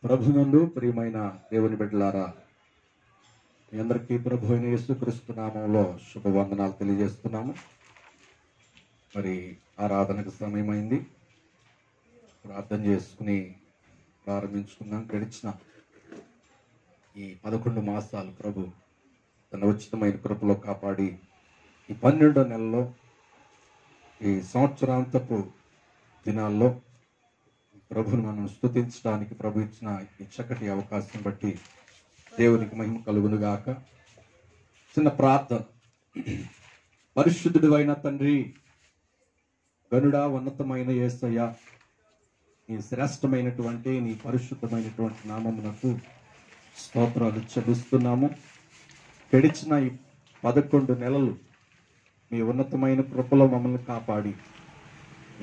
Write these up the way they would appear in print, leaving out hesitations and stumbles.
ప్రభునందు ప్రియమైన దేవుని బిడ్డలారా, మీ అందరికీ ప్రభు అయిన యేసుక్రీస్తు నామంలో శుభవందనాలు తెలియజేస్తున్నాము. మరి ఆరాధనకు సమయమైంది, ప్రార్థన చేసుకుని ప్రారంభించుకున్నాం. గడిచిన ఈ 11 మాసాలు ప్రభు తన ఉచితమైన కృపలో కాపాడి ఈ 12వ నెలలో ఈ సంవత్సరాంతపు దినాల్లో ప్రభుని మనం స్తుతించడానికి ప్రభు ఇచ్చిన ఈ చక్కటి అవకాశం బట్టి దేవునికి మహిమ కలుగును గాక. చిన్న ప్రార్థన. పరిశుద్ధుడు అయిన తండ్రి, గనుడా, ఉన్నతమైన యేసయ్య, నీ శ్రేష్టమైనటువంటి నీ పరిశుద్ధమైనటువంటి నామమునకు స్తోత్రాలు చెల్లిస్తున్నాము. గడిచిన ఈ 11 నెలలు మీ ఉన్నతమైన కృపలో మమ్మల్ని కాపాడి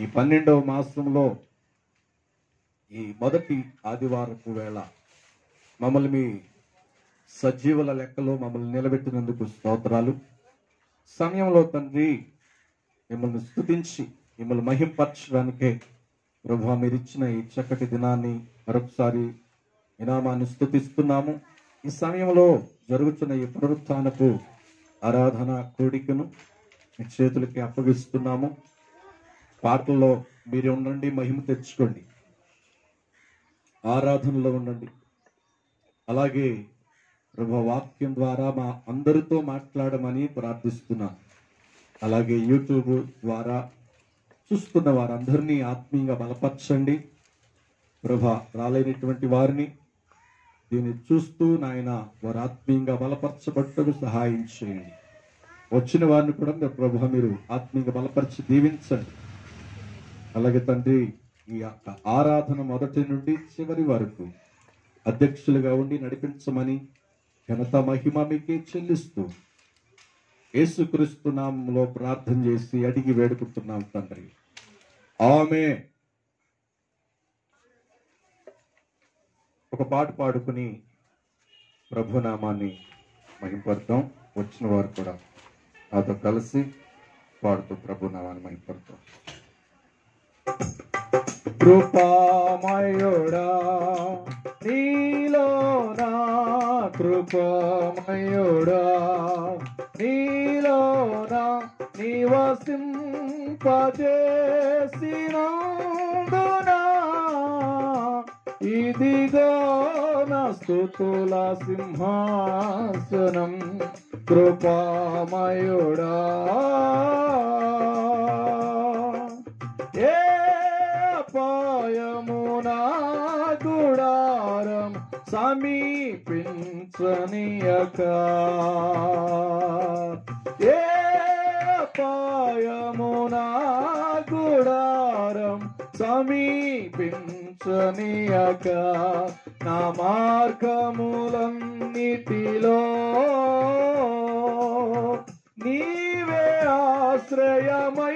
ఈ 12వ మాసంలో ఈ మొదటి ఆదివారపు వేళ మమ్మల్ని మీ సజీవుల లెక్కలో మమ్మల్ని నిలబెట్టినందుకు స్తోత్రాలు. సమయంలో తండ్రి మిమ్మల్ని స్తుతించి మిమ్మల్ని మహింపరచడానికే ప్రభువా మీరు ఇచ్చిన ఈ చక్కటి దినాన్ని మరొకసారి ఈ నామాన్ని స్తుతిస్తున్నాము. ఈ సమయంలో జరుగుతున్న ఈ పునరుత్థానపు ఆరాధన కూడికను మీ చేతులకి అప్పగిస్తున్నాము. పాటల్లో మీరు ఉండండి, మహిమ తెచ్చుకోండి, ఆరాధనలో ఉండండి. అలాగే ప్రభు వాక్యం ద్వారా మా అందరితో మాట్లాడమని ప్రార్థిస్తున్నాను. అలాగే యూట్యూబ్ ద్వారా చూస్తున్న వారందరినీ ఆత్మీయంగా బలపరచండి ప్రభు. రాలేనటువంటి వారిని దీన్ని చూస్తూ నాయన వారు ఆత్మీయంగా బలపరచబట్టకు సహాయం చేయండి. వచ్చిన వారిని కూడా ప్రభు మీరు ఆత్మీయంగా బలపరిచి దీవించండి. అలాగే తండ్రి, ఈ యొక్క ఆరాధన మొదటి నుండి చివరి వరకు అధ్యక్షులుగా ఉండి నడిపించమని ఘనత మహిమ మీకే చెల్లిస్తూ యేసుక్రీస్తు నామములో ప్రార్థన చేసి అడిగి వేడుకుంటున్నాం తండ్రి, ఆమేన్. ఒక పాట పాడుకుని ప్రభునామాన్ని మహింపడతాం. వచ్చిన వారు కూడా నాతో కలిసి పాడుతూ ప్రభునామాన్ని మహింపడతాం. కృపామయుడా నీలోనా, కృపామయుడా నీలోనా నివసింపజేసినందునా ఇదిగో నా స్తుతుల సింహాసనం. కృపామయుడా పాయమునా గుడారం సమీపించనీయక, ఏ పాయమునా గుడారం సమీపించనీయక, నా మార్గములన్నిటిలో నీవే ఆశ్రయమైనందున,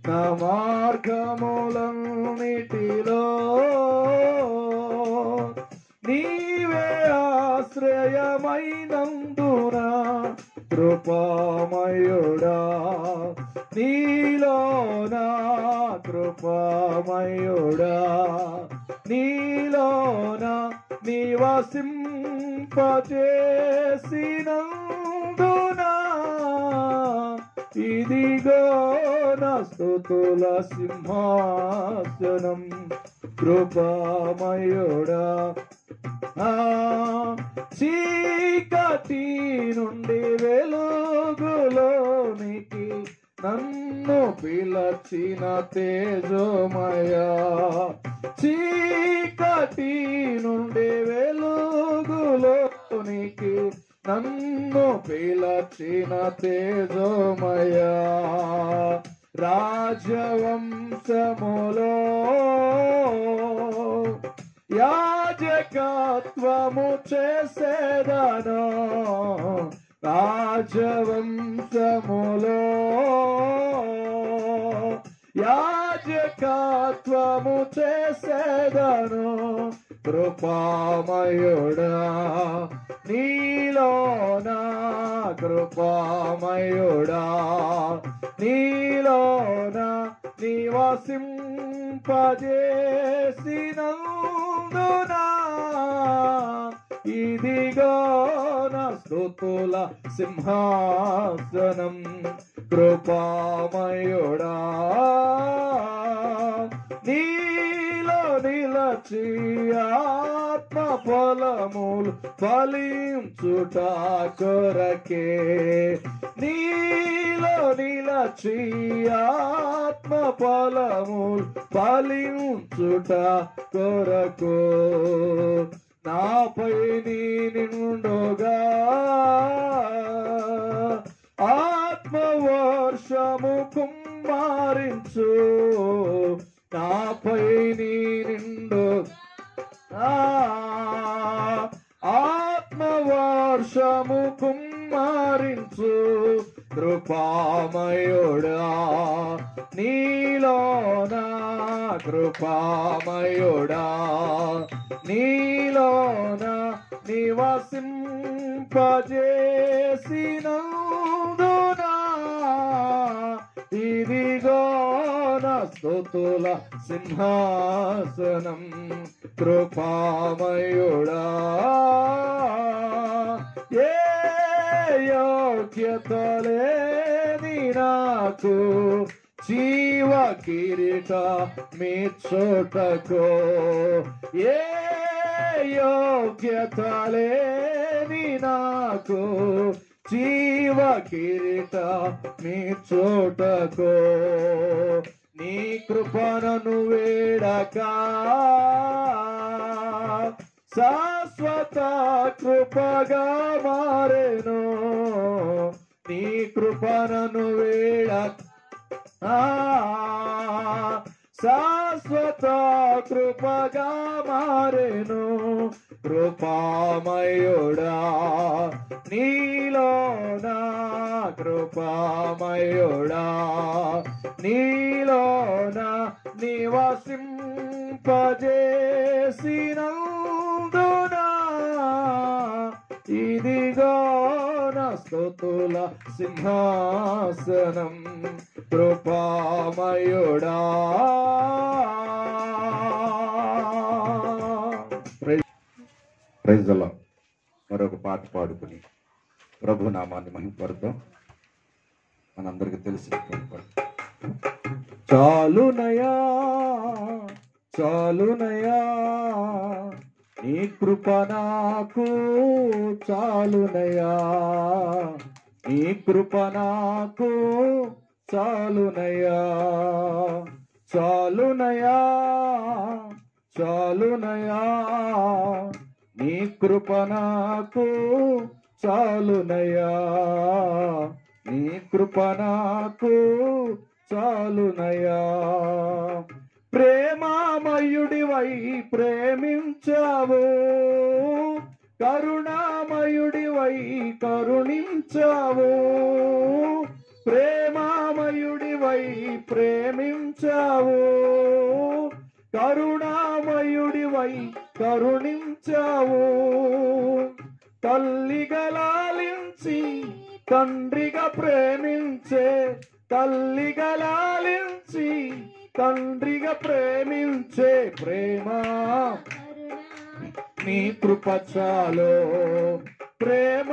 నా మార్గములన్నిటిలో నీవే ఆశ్రయమైనందున, కృపామయుడా నీలోనా, కృపామయుడా నీలోనా నివసింపజేసినందునా ఇదిగో నా స్తుతుల సింహాసనం. కృపామయుడా చీకటి నుండి వెలుగులోనికి నన్ను పిలచిన తేజోమయ, చీకటి నుండి వెలుగులోనికి నన్ను పిలచిన తేజోమయ, రాజవంశములో యాజకత్వము చేసేదను, రాజవంశములో యాజకత్వము చేసేదను. కృపామయుడా నీలోనా, కృపామయుడా నీలోనా నివసింపజేసినందున స్తుతుల సింహాసనం కృపామయుడా నీలో నిలచి ఆత్మ ఫలములు ఫలించుట కొరకే నీలో నిలచి ఆత్మ ఫలములు ఫలించుట కొరకు నాపై నీ నిండుగా ఆత్మవర్షము కుమ్మరించు నాపై నీ నిండు ఆత్మవర్షము కుమ్మరించు కృపామయుడా నీలోన కృపామయుడా నీలోన నివసింపజేసినందునా ఇదిగో నా స్తుతుల సింహాసనం కృపామయుడా ఏ యోగ్యత లేని నాకు జీవ కిరీట మీ చోటకో ఏ యోగ్యత లేని నాకు జీవ కిరీట మీ చోటకో నీ కృపణను వేడక శాశ్వత కృపగా మారెను నీ కృపణను వేడక శాశ్వత కృపగా మారెను కృపామయుడా నీలోన కృపామయుడా నీలోన నివసింపజేసినందునా ఇదిగో నా స్తుతుల సింహాసనం కృపామయుడా ప్రైజ్ ది లార్డ్. మరొక పాట పాడుకుని ప్రభు నామాన్ని మహిమపడతాం. మనందరికీ తెలిసినటువంటి పాట. చాలునయా చాలునయా నీ కృప నాకు చాలునయా నీ కృప నాకు చాలునయా చాలునయా చాలునయా నీ కృప నాకు చాలునయా నీ కృప నాకు చాలునయా ప్రేమామయుడివై ప్రేమించావు కరుణామయుడివై కరుణించావు ప్రేమామయుడివై ప్రేమించావు కరుణామయుడివై కరుణించావు తల్లిగా లాలించి తండ్రిగా ప్రేమించే తల్లిగా లాలించి తండ్రిగా ప్రేమించే ప్రేమ నీ కృప చాలు ప్రేమ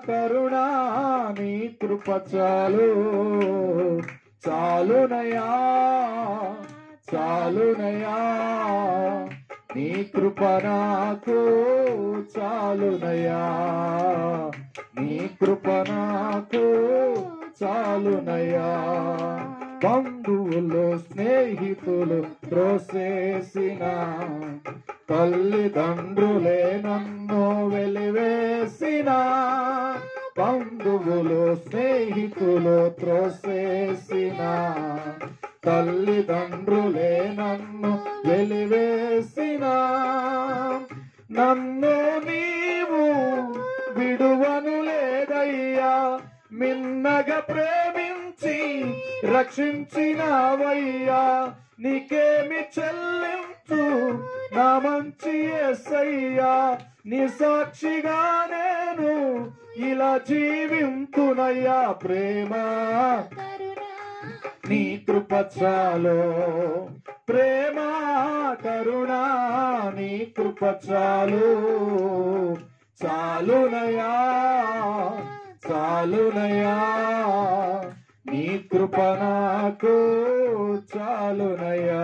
కరుణ నీ కృప చాలు చాలునయా చాలునయా నీ కృప నాకు చాలునయా నీ కృప నాకు చాలునయా బంధువులు స్నేహితులు త్రోసేసిన తల్లిదండ్రులే నన్ను వెలివేసిన బంధువులు స్నేహితులు త్రోసేసిన తల్లిదండ్రులే నన్ను వెలివేసిన నన్ను నీవు విడువను లేదయ్యా మిన్నగా ప్రేమించి రక్షించినవయ్యా నీకేమి చెల్లించు నా మంచి యేసయ్యా నీ సాక్షిగా నేను ఇలా జీవింతునయ్యా ప్రేమ నీ కృప చాలు ప్రేమ కరుణ నీ కృప చాలు చాలునయా చాలునయా నీ కృప నాకు చాలునయా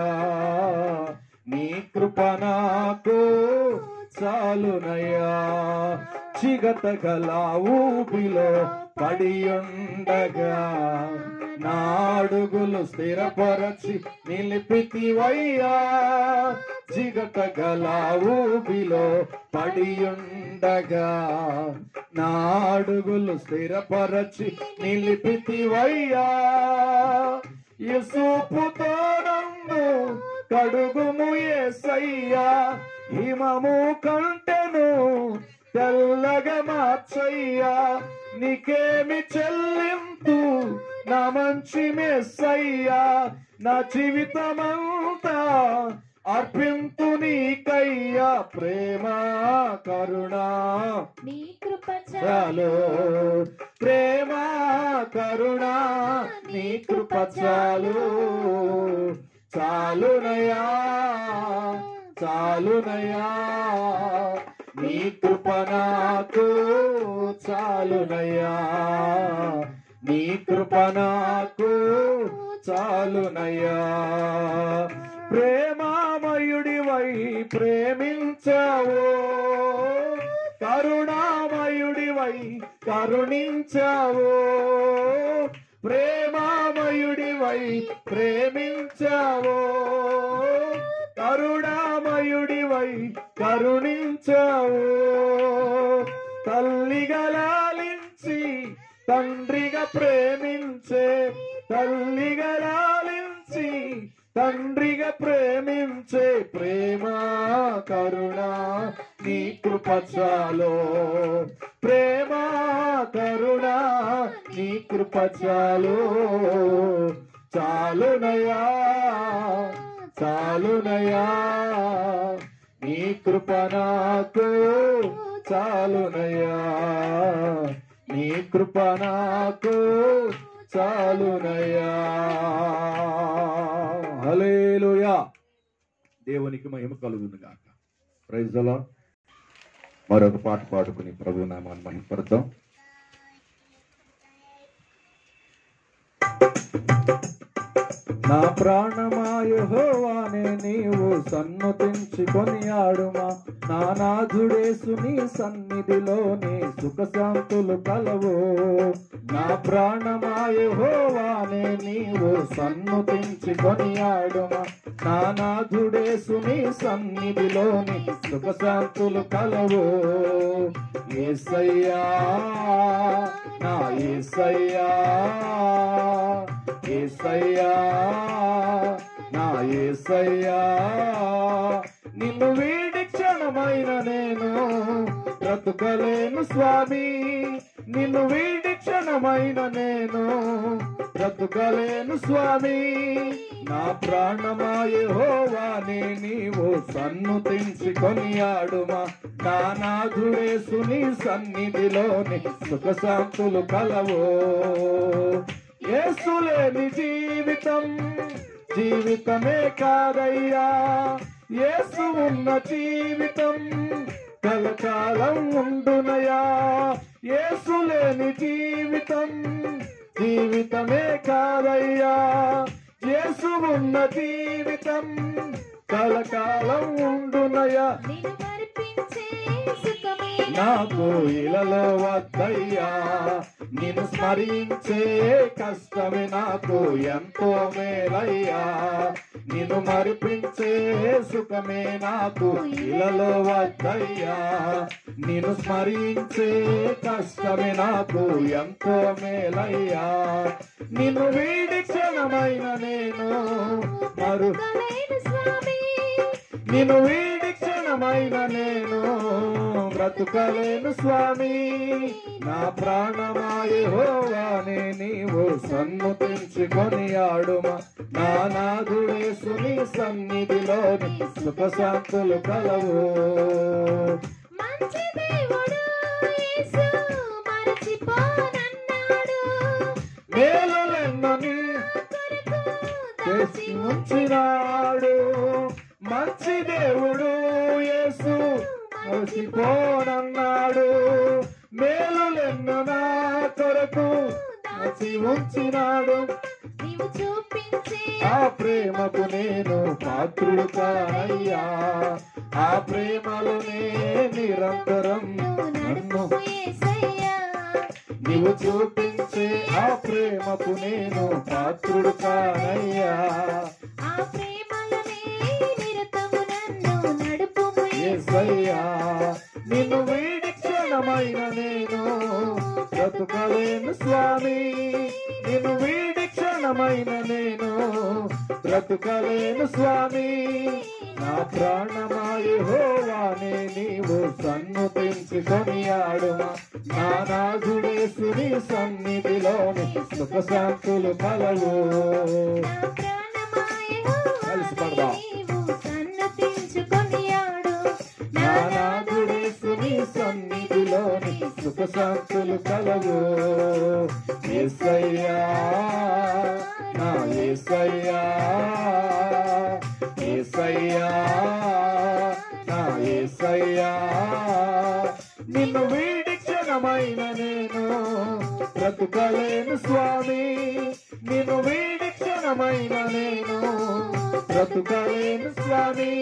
నీ కృప నాకు చాలునయా చిగత గల ఊపిలో పడియుండగా నా అడుగులు స్థిరపరచి నిలిపితివయ్యా చిగత గల ఊపిలో పడియుండగా నా అడుగులు స్థిరపరచి నిలిపితివయ్యా యూసుఫుతో నన్ను కడుగుము యేసయ్యా హిమము కంటెను తెల్లగా మార్చయ్యా నీకేమి చెల్లింతు నా మంచి మెస్సయ్యా నా జీవితమంతా అర్పింతు నీకయ్యా ప్రేమ కరుణా నీ కృప చాలు ప్రేమ కరుణా నీ కృప చాలు చాలునయా చాలునయా నీ కృప నాకు చాలునయా నీ కృప నాకు చాలునయా ప్రేమామయుడివై ప్రేమించావో కరుణామయుడివై కరుణించావో ప్రేమామయుడివై ప్రేమించావో కరుణామయుడివై కరుణించావో తల్లిగా లాలించి తండ్రిగా ప్రేమించే తల్లిగా లాలించి తండ్రిగా ప్రేమించే ప్రేమ కరుణ నీ కృప చాలు ప్రేమ కరుణ నీ కృప చాలు చాలునయా చాలునయా నీ కృప నాకు చాలునయా నీ కృప నాకు చాలునయా హల్లెలూయా దేవునికి మహిమ కలుగును గాక ప్రైజ్ ది లార్డ్ మరొక పాట పాడుకుని ప్రభు నామాన్ని మహిమపడతాం నా ప్రాణమా యెహోవానే నీవు సన్నుతించి కొనియాడుమా నా నాథుడేసు నీ సన్నిధిలోని సుఖశాంతులు కలవు నా ప్రాణమా యెహోవానే నీవు సన్నుతించి కొనియాడుమా నా నాథుడేసు నీ సన్నిధిలోని సుఖశాంతులు కలవు యేసయ్యా నా యేసయ్యా యేసయ్యా నా యేసయ్యా నిన్ను వీడి క్షణమైన నేను బ్రతుకలేను స్వామి నిన్ను వీడి క్షణమైన నేను బ్రతుకలేను స్వామి నా ప్రాణమా యెహోవానే నీవు సన్నుతించి కొనియాడుమా నా నాథుడేసు నీ సన్నిధిలోని సుఖశాంతులు కలవు యేసు లేని జీవితం జీవితమే కాదయ్యా యేసు ఉన్న జీవితం కలకాలం ఉండునయా యేసు లేని జీవితం జీవితమే కాదయ్యా యేసు ఉన్న జీవితం కలకాలం ఉండునయా నాకు ఇలలో వద్దయ్యా నిన్ను స్మరించే కష్టమే నాకు ఎంతో మేలయ్యా నిన్ను మరిపించే సుఖమే నాకు ఇలలో వద్దయ్యా నిన్ను స్మరించే కష్టమే నాకు ఎంతో మేలయ్యా నిన్ను వీడి క్షణమైన నేను నిన్ను వీడి క్షణమైన నేను బ్రతుకలేను స్వామి నా ప్రాణమా యెహోవానే నీవు సన్నుతించి కొనియాడుమా నా నాథుడేసు నీ సన్నిధిలోని సుఖశాంతులు కలవు మంచి దేవుడు యేసు మరచిపోనన్నాడు మేలులెన్నో నీ చేసి ఉంచినాడు మంచి దేవుడు యేసు మరచిపోనన్నాడు చేసి ఉంచినాడు. నీవు చూపించే ఆ ప్రేమకు నేను పాత్రుడు కానయ్యా. ఆ ప్రేమలోనే నిరంతరం నన్ను యేసయ్యా. నీవు చూపించే ఆ ప్రేమకు నేను పాత్రుడు కానయ్యా. ఆ ప్రేమలోనే నిరతము నన్ను నడుపుము యేసయ్యా. నిన్ను వీడి క్షణమైన నేను బ్రతుకలేను స్వామి. నిన్ను వీడి క్షణమైన నేను బ్రతుకలేను స్వామి. నా ప్రాణమా యెహోవానే నీవు సన్నుతించుకొని ఆడుమా. నా నాథుడేసుని సన్నిధిలోని సుఖ శాంతులు కలవు. కలిసి పడదాం. నా నాథుడేసుని సన్నిధిలోని సుఖ శాంతులు కలవు. యేసయ్యా నా యేసయ్యా, యేసయ్యా నా యేసయ్యా. నిన్ను వీడి క్షణమైన నేను బ్రతుకలేను స్వామి. నిన్ను వీడి క్షణమైన నేను బ్రతుకలేను స్వామి.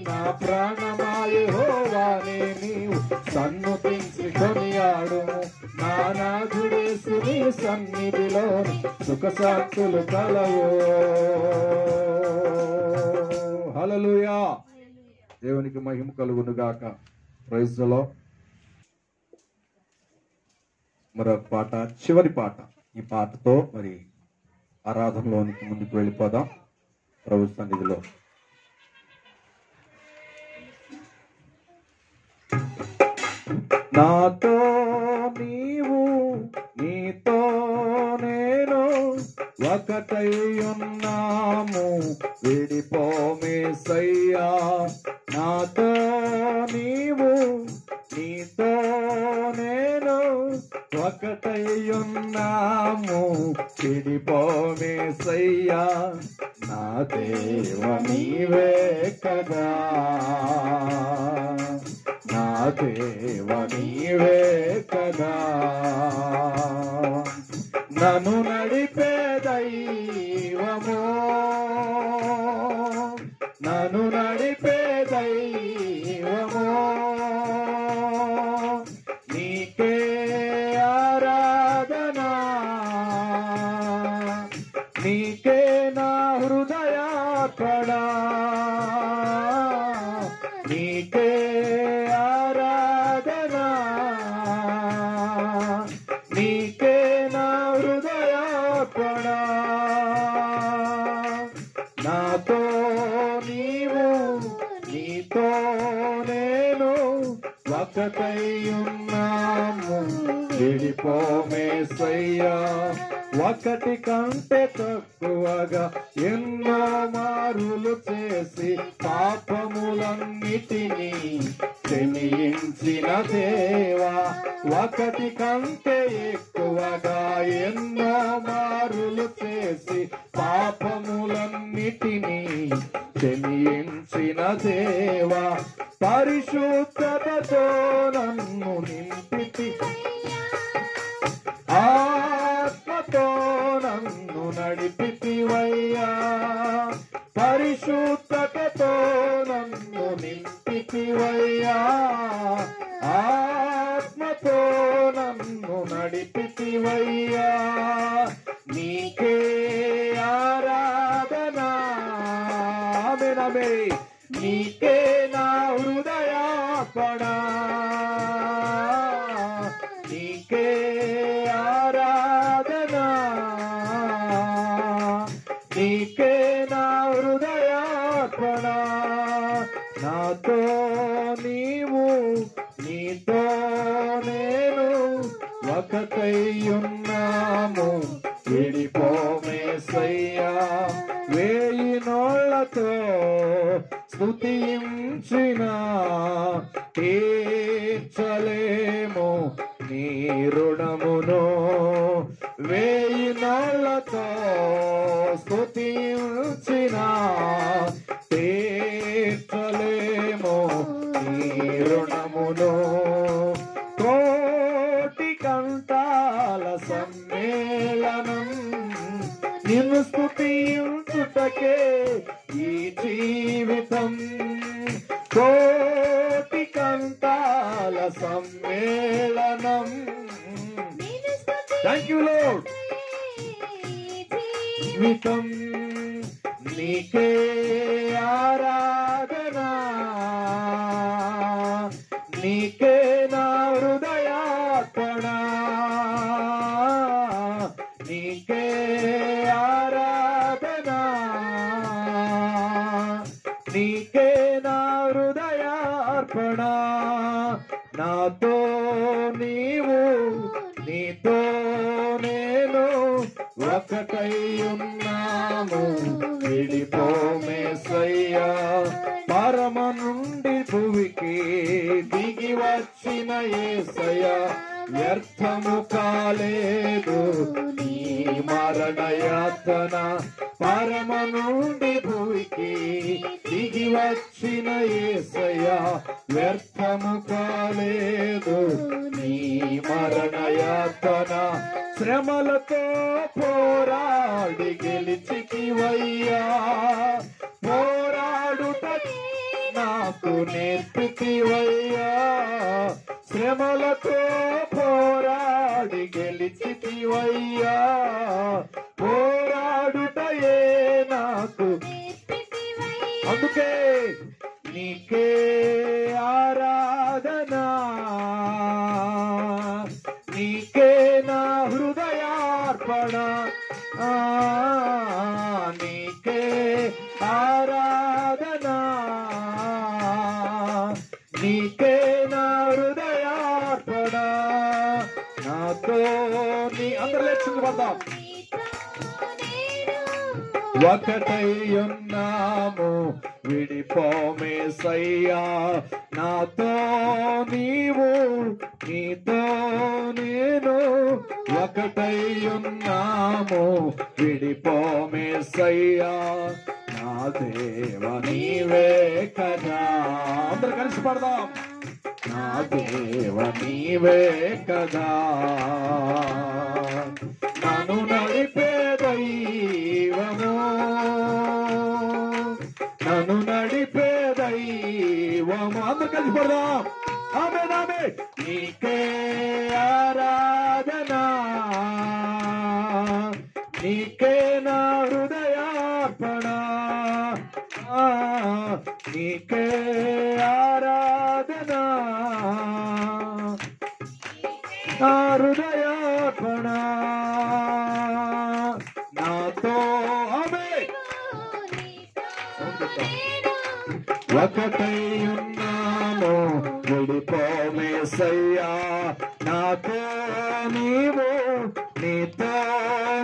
నా ప్రాణమా యెహోవానే నీవు సన్నుతించుకొని ఆడుము. నా నాథుడేసుని సన్నిధిలోని సుఖ శాంతులు కలవు. హల్లెలూయా. దేవునికి మహిమ కలుగును గాక. Praise the lord. మరొక పాట, చివరి పాట. ఈ పాటతో మరి ఆరాధనలోనికి ముందుకు వెళ్ళిపోదాం ప్రభు సన్నిధిలో. నాతో నీవు నీతో నేను ఒకటై ఉన్నాము, విడిపోమేసయ్యా. నాతో నీవు నీతో నేను ఒకటై ఉన్నాము, విడిపోమేసయ్యా. నా దేవ నీవే కదా, నా దేవ నీవే కదా. నన్ను నడిపే దైవమో, నన్ను నడిపే దైవమో. నీకే ఆరాధనా, నీకే నా హృదయార్పణ. నీకే ఆరాధనా, నీకే నా హృదయార్పణ. నాతో నీవు నీతో నేను ఒకటై ఉన్నాము, విడిపోమేసయ్యా. ఒకటి కంటే తక్కువగా ఎన్నో మారులు చేసి పాపములన్నిటినీ క్షమించిన దేవా. ఒకటి కంటే ఎక్కువగా ఎన్నో మారులు చేసి పాపములన్నిటినీ క్షమించిన దేవా. పరిశుద్ధతతో నన్ను నింపితి, ఆత్మతో నన్ను నడిపితివయ్యా. పరిశుద్ధతతో నన్ను నింపితివయ్యా. ఆత్మతో నన్ను నడిపితివయ్యా. నీకే ఆరాధనా, ఆమేన్. నీకే నా హృదయార్పణ. నీకే ఆరాధనా, నీకే నా హృదయార్పణ. నాతో నీవు నీతో నేను ఒకటై ఉన్నాము, విడిపోమేసయ్యా. వేయి నోళ్లతో స్తుతించిన తీర్చలేము నీ రుణమును. వేయి నోళ్లతో స్తుతించిన తీర్చలేము నీ రుణమును. కోటి కంఠాల సమ్మేళ కొరకే ఈ జీవితం కోటి కంటాల సమ్మేళనం. Thank you lord. జీవితం నీకే ఆరాధన, నీకే నా హృదయార్పణ, నీకే ఆరాధన, నీకే నా హృదయార్పణ. నాతో నీవు, నీతో నేను ఒకటై ఉన్నాము. విడిపోమేసయ్యా, పరమ నుండి భువికి దిగి వచ్చిన యేసయ్యా, వ్యర్థము కాలేదు నీ మరణ యాతన. పరమ నుండి భూమికి దిగి వచ్చిన యేసయ్యా, వ్యర్థము కాలేదు నీ మరణ యాతన. శ్రమలతో పోరాడి గెలిచితివయ్యా, పోరాడుట నాకు నేర్పితివయ్యా. శ్రమలతో పోరాడి గెలిచితివయ్యా, పోరాడుటయే నాకు. అందుకే నీకే ఆరాధన, నీకే నా హృదయార్పణ, నీకే ఆరాధన, నీకే నా హృదయార్పణ. నాతో నీ అందరూ లేచింది పడదాం. ఒకటై ఉన్నాము, విడిపోమేసయ్యా, నాతో నీవు, నీతో నేను ఒకటై ఉన్నాము. విడిపోమేసయ్యా, నా దేవ నీవే కదా. అందరూ కలిసి పడదాం. నా దేవ నీవే కదా, నన్ను నడిపే దైవము, నన్ను నడిపే దైవము. అందరూ కలిసి పడదాం. ఆమేన్ ఆమేన్. నీకే ఆరాధన, నీకే నా హృదయార్పణ, నీకే ఆరాధన, నా హృదయార్పణ. నాతో ఆమేన్. ఒకటై ఉన్నాము, విడిపోమేసయ్యా, నాతో నీవు, నీతో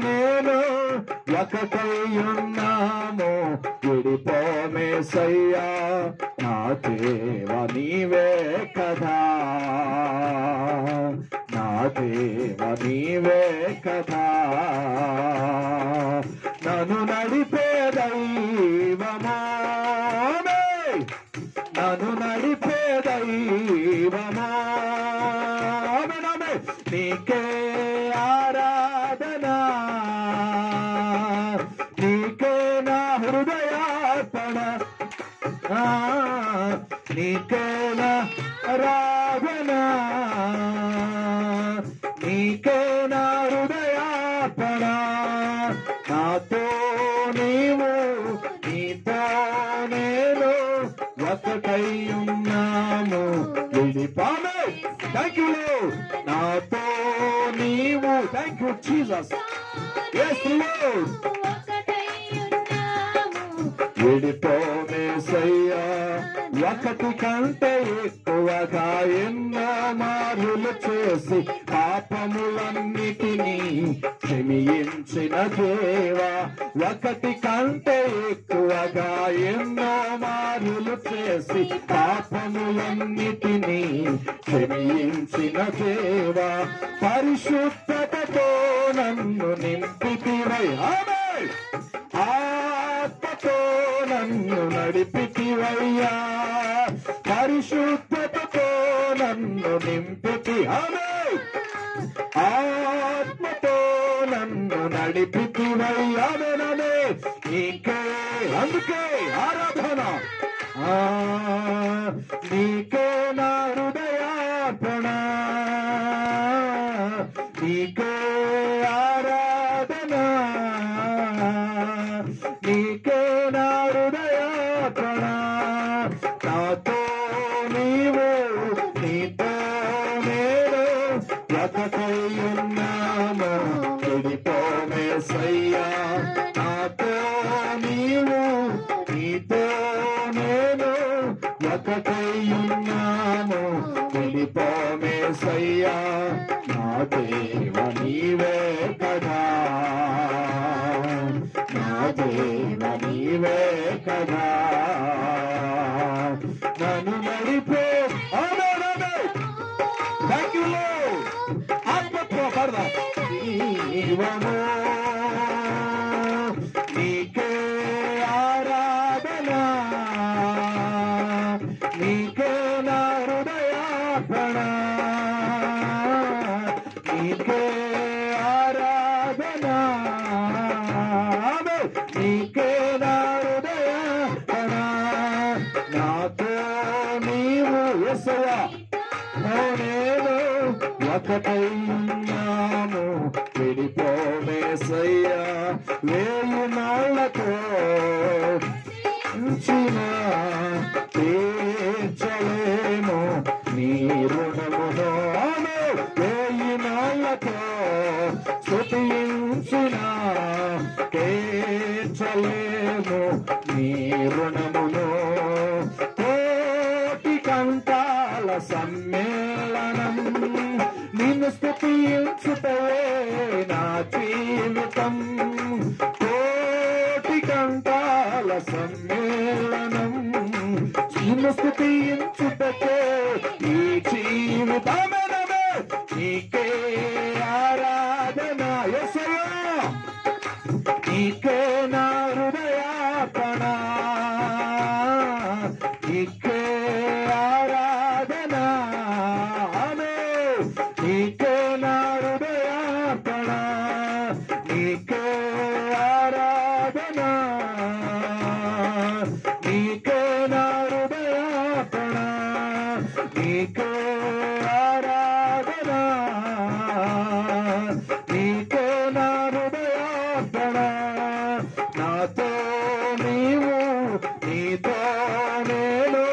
నేను ఒకటై ఉన్నాము. విడిపోమేసయ్యా, నా దేవ నీవే కదా, నా దేవ నీవే కదా, నన్ను నడిపే దైవమా, నన్ను నడిపే దైవమా. నీకే ఆరాధన, నీకే నా హృదయార్పణ, నీకే నా ఆరాధన, నీకే నా హృదయార్పణ. నాతో నీవు, నీతో నేను ఒకటై ఉన్నాము. విడిపామే. Thank you. నాతో నీవు. Thank you Jesus. yes Lord. విడిపోమేసయ్యా, ఒకటి కంటే ఎక్కువగా ఎన్నో మారులు చేసి పాపములన్నిటినీ క్షమించిన దేవా. ఒకటి కంటే ఎక్కువగా ఎన్నో మారులు చేసి పాపములన్నిటినీ క్షమించిన దేవా. పరిశుద్ధతతో నన్ను నింపితివై, ఆమేన్. ఆత్మతో నన్ను నడిపితివయ్యా, పరిశుద్ధతతో నన్ను నింపితి, ఆమేన్. ఆత్మతో నన్ను నడిపితివయ్యానే నీకే అందుకే ఆరాధన నీకే నా హృదయార్పణ నీకే ఆరాధన నీకే నా హృదయార్పణ నాతో నీవు నీతో నేను ఒకటయ్యున్నాము విడిపోమేసయ్యా నాతో నీవు నీతో నేను ఒకటయ్యున్నాము విడిపోమేసయ్యా నా దేవ నీవే కదా నా దేవ నీవే కదా నన్ను నడిపే థ్యాంక్ యూ ఆత్మత్వ పడదా జీవము నీకే ఆరాధన నీకే నా హృదయార్పణ నీకే ఆరాధన నీకే నా హృదయార్పణ నాతో నీవు యేసయ్యా నేను ఒకటయ్యున్నాము విడిపోమేసయ్యా వేయి నాళ్లతో తీర్చలేము నీ రుణమును వేయి నాళ్లతో స్తుతించిన తీర్చలేము నీ రుణమును కోటి కంఠాల సమ్మేళనం నిన్ను స్తుతించుటే నా జీవితం కోటి కంఠాల సమ్మేళనం నిన్ను స్తుతించుటే ఈ జీవితమనమే నీకే ఆరాధన యేసయ్యా నీకే నా హృదయార్పణ నీకే ఆరాధన నీకే నా హృదయార్పణ నీకే ఆరాధన నీకే నా హృదయార్పణ నీకే ఆరాధన నీకే నా హృదయార్పణ నాతో నీవు నీతో నేను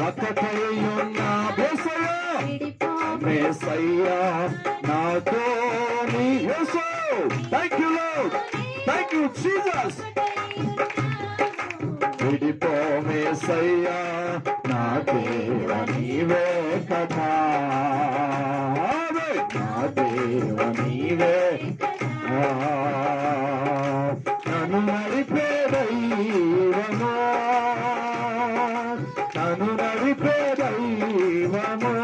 ఒకటయ్యున్నా మేసయ్యా నాతో నీ Yesu thank you Lord thank you Jesus విడిపోమేసయ్యా నా దేవ నీవే కదా నా దేవ నీవే నన్ను నడిపే దైవమా నన్ను నడిపే దైవమా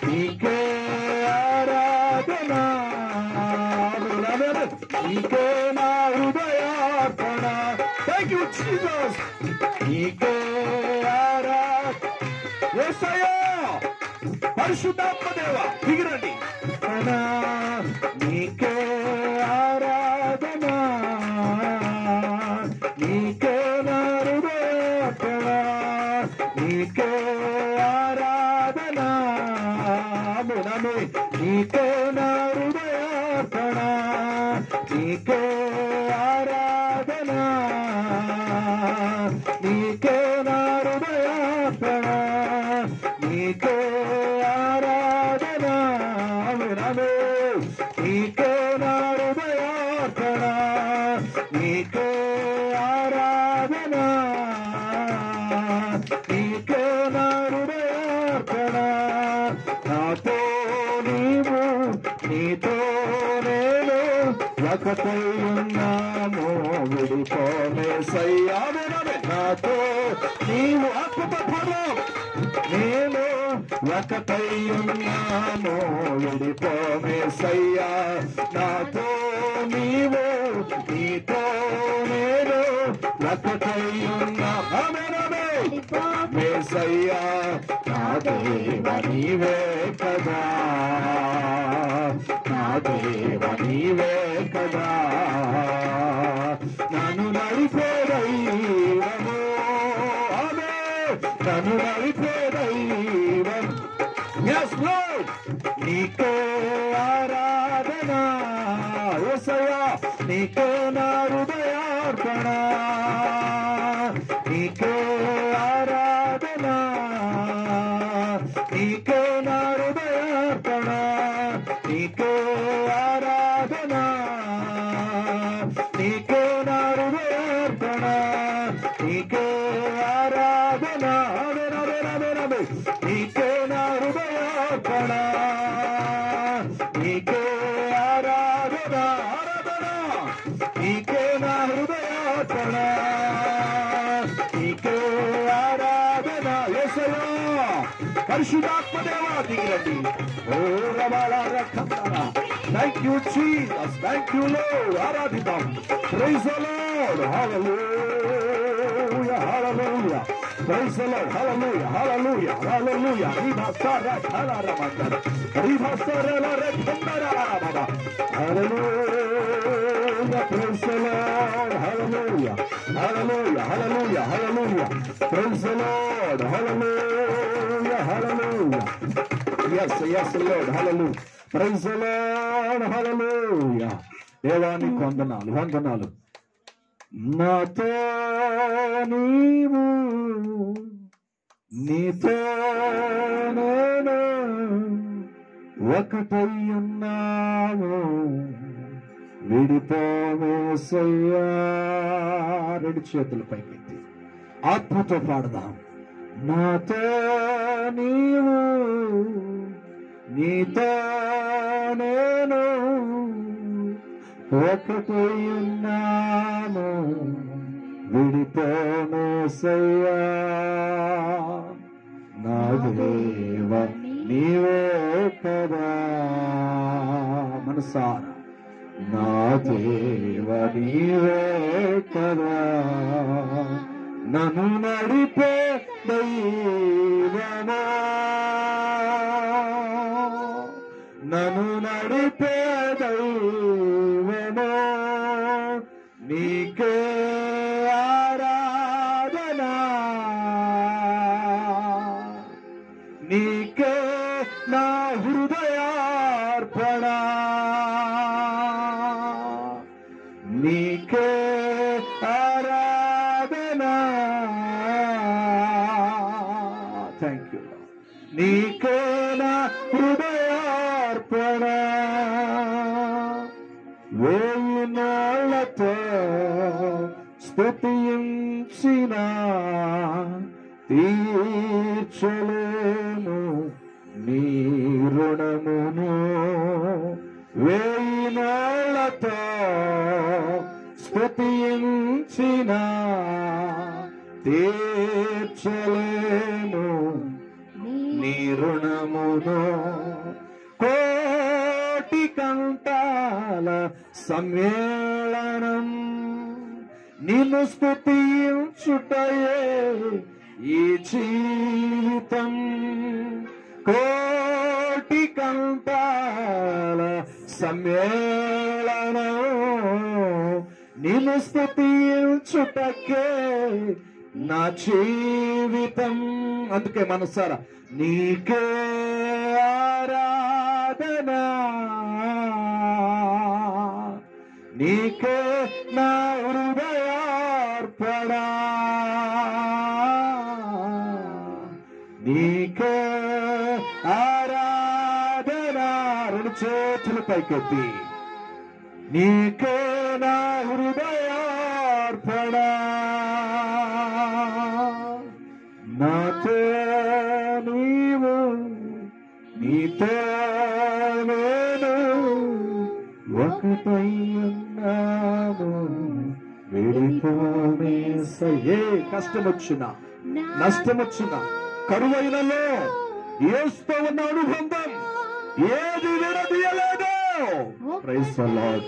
నీకే ఆరాధన నీకే నా హృదయార్పణ థ్యాంక్ యూ జీసస్ నీకే ఆరాధన యేసయ్యా పరిశుద్ధాత్మ దేవ దిగిరండి నీకే ఆరాధన నీకే నా హృదయార్పణ నీకే ఆరాధన నీకే నా హృదయార్పణ నీకే ఆరాధన నీకే నా హృదయార్పణ నీకే ఆరాధన నీకే నా హృదయార్పణ నీకే ఆరాధన నీకే నా హృదయార్పణ నాతో నీవు నీతో నేను ఒకటయ్యున్నాము విడిపోమేసయ్యా నాతో నీవు ఆత్మపరం నేను ఒకటయ్యున్నాము విడిపోమేసయ్యా నాతో నీవు నీతో నేను ఒకటయ్యున్నా మేసయ్యా నా దేవ నీవే కదా నా దేవ నీవే కదా నన్ను నడిపే దైవము నన్ను నడిపే దైవం yes Lord నీకే ఆరాధన యేసయ్యా నీకే నా హృదయార్పణ నీకే ఆరాధన నీకే నా హృదయార్పణ నీకే ఆరాధన నీకే నా హృదయార్పణ నీకే ఆరాధన నీకే నా హృదయార్పణ నీకే ఆరాధన నీకే నా హృదయార్పణ నీకే ఆరాధన యేసయ్యా పరిశుద్ధాత్మ దేవా దిగిరండి ఓ రవాలా రక్షణ thank you Jesus thank you Lord ఆరాధిద్దాం praise the Lord hallelujah hallelujah praise the Lord hallelujah hallelujah hallelujah రిభాసర హల్లరమందర రిభాసర లరకందర బాబా hallelujah praise the Lord hallelujah hallelujah hallelujah hallelujah praise the Lord hallelujah hallelujah yes yes Lord hallelujah praise the Lord hallelujah దేవానికి వందనాలు వందనాలు నాతో నీవు నీతో నేను ఒకటై ఉన్నాము విడిపోవేసయ్యా రెండు చేతులు పైకెత్తి ఆత్మతో పాడదాం నాతో నీవు నీతో నేను ఒకటై ఉన్నాము విడిపోనేసయ్యా నా దేవ నీవే కదా మనసారా నా దేవ నీవే కదా నన్ను నడిపే దైవమా నన్ను నడిపే దైవమా నీకే ఆరాధన నీకే నా హృదయార్పణ నీకే ఆరాధన థ్యాంక్ యూ నీకే నా హృదయార్పణ వేయి నాళ్లతో స్తుతించిన తీర్చలేము నీ రుణమును వేయి నాళ్లతో స్తుతించిన తీర్చలేము నీ రుణమును కోటి కంఠాల సమ్మేళనం నిన్ను స్తుతించుటయే ఈ జీవితం కోటి కంఠాల సమ్మేళనం నిన్ను స్తుతించుటకే నా జీవితం అందుకే మనసారా నీకే ఆరాధన నీకే నా హృదయార్పణ నీకే ఆరాధన రెండు చేతులు పైకెత్తి నీకే నా హృదయార్పణ నాతో నీవు నీతో నేను ఒకటై ఉన్నాము విడిపోవేసయ్యా. ఏ కష్టం వచ్చినా నష్టం వచ్చినా కరువైనలో యేసుతో ఉన్న అనుబంధం ఏది విడదీయలేదు. Praise the Lord.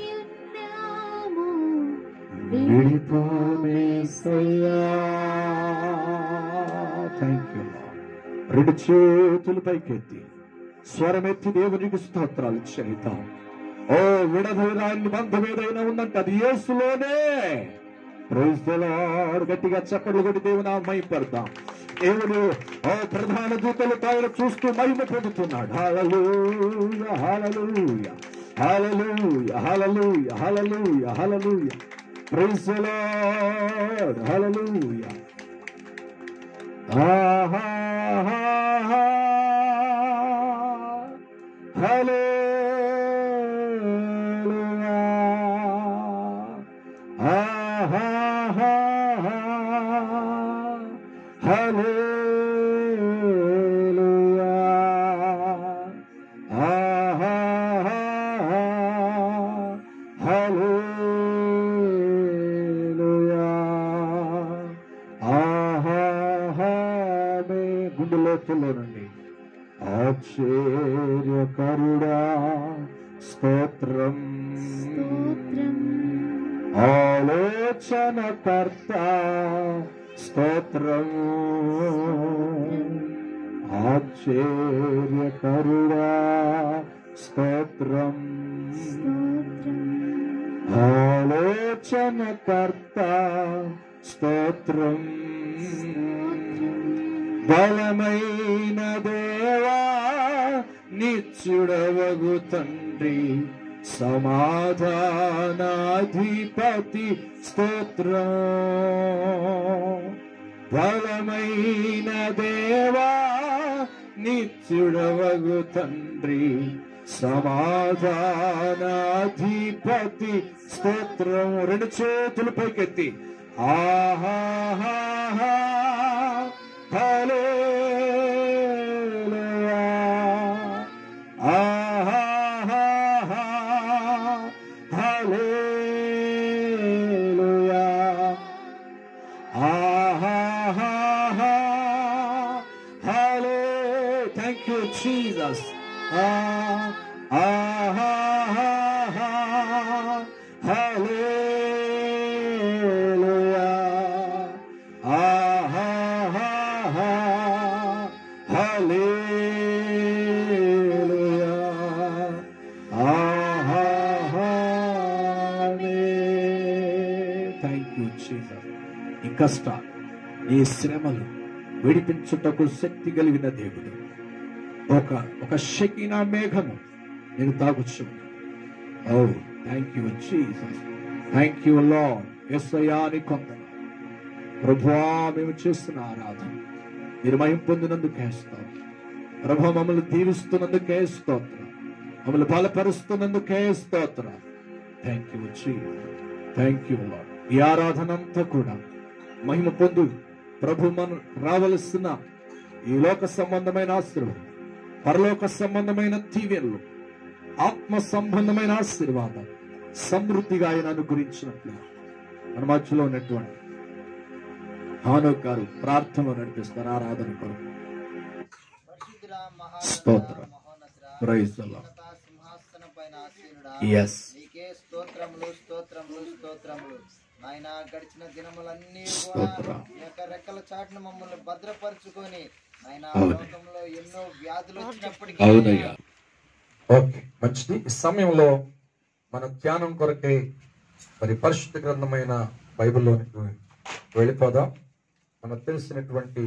విడిపోవేసయ్యా. Thank you Lord. రెండు చేతులు పైకెత్తి స్వరమెత్తి దేవునికి స్తోత్రాలు చేద్దాం. ఓ విడదీయరాని బంధం ఏదైనా ఉందంటే అది యేసులోనే. Praise the lord. గట్టిగా చప్పట్లు కొట్టి దేవుని మహిమపడతాం. దేవుడు ఓ ప్రధాన దూతలతో ఆయన చూస్తూ మహిమ పొందుతున్నాడు. Hallelujah hallelujah hallelujah hallelujah hallelujah hallelujah. Praise the Lord. Hallelujah. ఆహా హల్లెలూయా. ఆహా హల్లెలూయా. ఆహా హల్లెలూయా. ఆహా గుండె లోతుల్లోనండి. ఆశ్చర్యకరుడా స్తోత్రం, ఆలోచనకర్త స్తోత్రం, ఆశ్చర్యకరుడా స్తోత్రం, ఆలోచనకర్త స్తోత్రం. బలమైన దేవా నిత్యుడవగు తండ్రి సమాధానాధిపతి స్తోత్రం. బలమైన దేవా నిత్యుడవగు తండ్రి సమాధానాధిపతి స్తోత్రం. రెండు చేతులు పైకెత్తి ఆహా హల్లెలూయా. ఆహా హల్లెలూయా. ఆహా హల్లే. Thank you Jesus. ఆహా హల్లెలూయా. ఆహా హల్లెలూయా. ఆహా థ్యాంక్ యూ జీసస్. ఈ కష్టాలు, ఈ శ్రమలు విడిపించుటకు శక్తి కలిగిన దేవుడు. ఒక షకీనా మేఘము నేను తాగుచున్నాను. Oh thank you Jesus. Thank you Lord. యేసయ్యా నీ కొందనాలు. ప్రభువా మేము చేస్తున్న ఆరాధన మీరు మహిమ పొందినందుకే స్తోత్రం. ప్రభువా మమ్మల్ని దీవిస్తున్నందుకే స్తోత్రం. మమ్మల్ని బలపరుస్తున్నందుకే స్తోత్రం. Thank you Jesus. Thank you lord. ఈ ఆరాధన అంతా కూడా మహిమ పొందు ప్రభు. మనం రావలసిన ఈ లోక సంబంధమైన ఆశీర్వాదం, పరలోక సంబంధమైన దీవెనలు, ఆత్మ సంబంధమైన ఆశీర్వాదం సమృద్ధిగా ఆయన అనుగ్రహించినట్లుగా మన మధ్యలో ఉన్నటువంటి హానోక్ గారు ప్రార్థనలో నడిపిస్తారు. ఆరాధన కొరకు స్తోత్రం. Praise the lord. yes నీకే స్తోత్రములు స్తోత్రములు స్తోత్రములు నాయనా. గడిచిన దినములన్నీ కూడా స్తోత్రం. ఈ యొక్క రెక్కల చాటును మమ్మల్ని భద్రపరుచుకొని నాయనా, అవును. లోకంలో ఎన్నో వ్యాధులు వచ్చినప్పటికీ అవునయ్యా. ఓకే, మంచిది. ఈ సమయంలో మన ధ్యానం కొరకే మరి పరిశుద్ధ గ్రంథమైన బైబిల్లోనికి వెళ్ళిపోదాం. మనకు తెలిసినటువంటి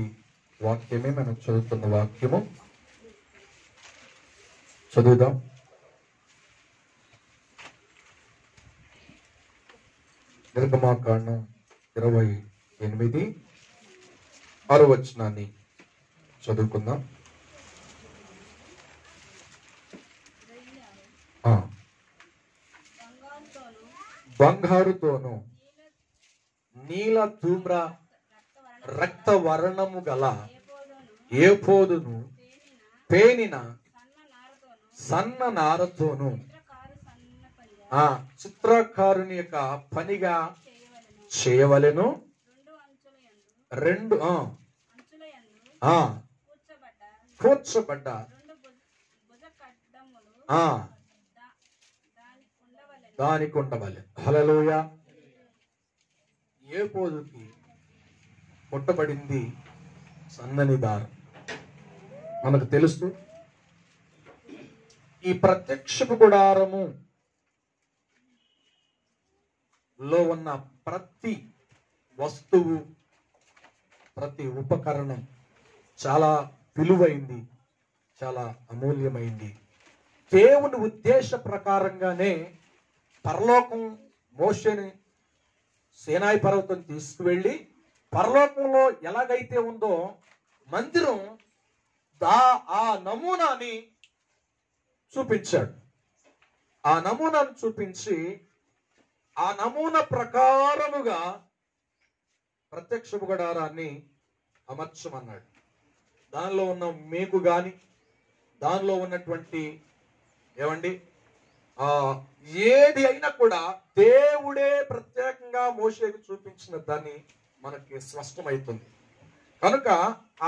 వాక్యమే మనం చదువుతున్న వాక్యము. చదువుదాం. నిర్గమాకాండం 28:6 వచనాన్ని చదువుకుందాం. బంగారుతోను నీల ధూమ్ర రక్తవర్ణము గల ఏఫోదును పేనిన సన్న నారతోను ఆ చిత్రకారుని యొక్క పనిగా చేయవలెను. రెండు కూర్చబడ్డ దానికి ఉండవలె. హల్లెలూయా. ఏఫోదుకి ముట్టబడింది సన్నని దారం. మనకు తెలుసు ఈ ప్రత్యక్షపు గుడారము లో ఉన్న ప్రతి వస్తువు, ప్రతి ఉపకరణం చాలా విలువైంది, చాలా అమూల్యమైంది. దేవుని ఉద్దేశ ప్రకారంగానే పరలోకం మోషేని సీనాయి పర్వతం తీసుకువెళ్ళి పరలోకంలో ఎలాగైతే ఉందో మందిరం ఆ నమూనాని చూపించాడు. ఆ నమూనాను చూపించి ఆ నమూనా ప్రకారముగా ప్రత్యక్ష గుడారాన్ని అమర్చమన్నాడు. దానిలో ఉన్న మేకు గాని, దానిలో ఉన్నటువంటి ఏది అయినా కూడా దేవుడే ప్రత్యేకంగా మోషేకు చూపించిన దాన్ని మనకి స్పష్టమవుతుంది. కనుక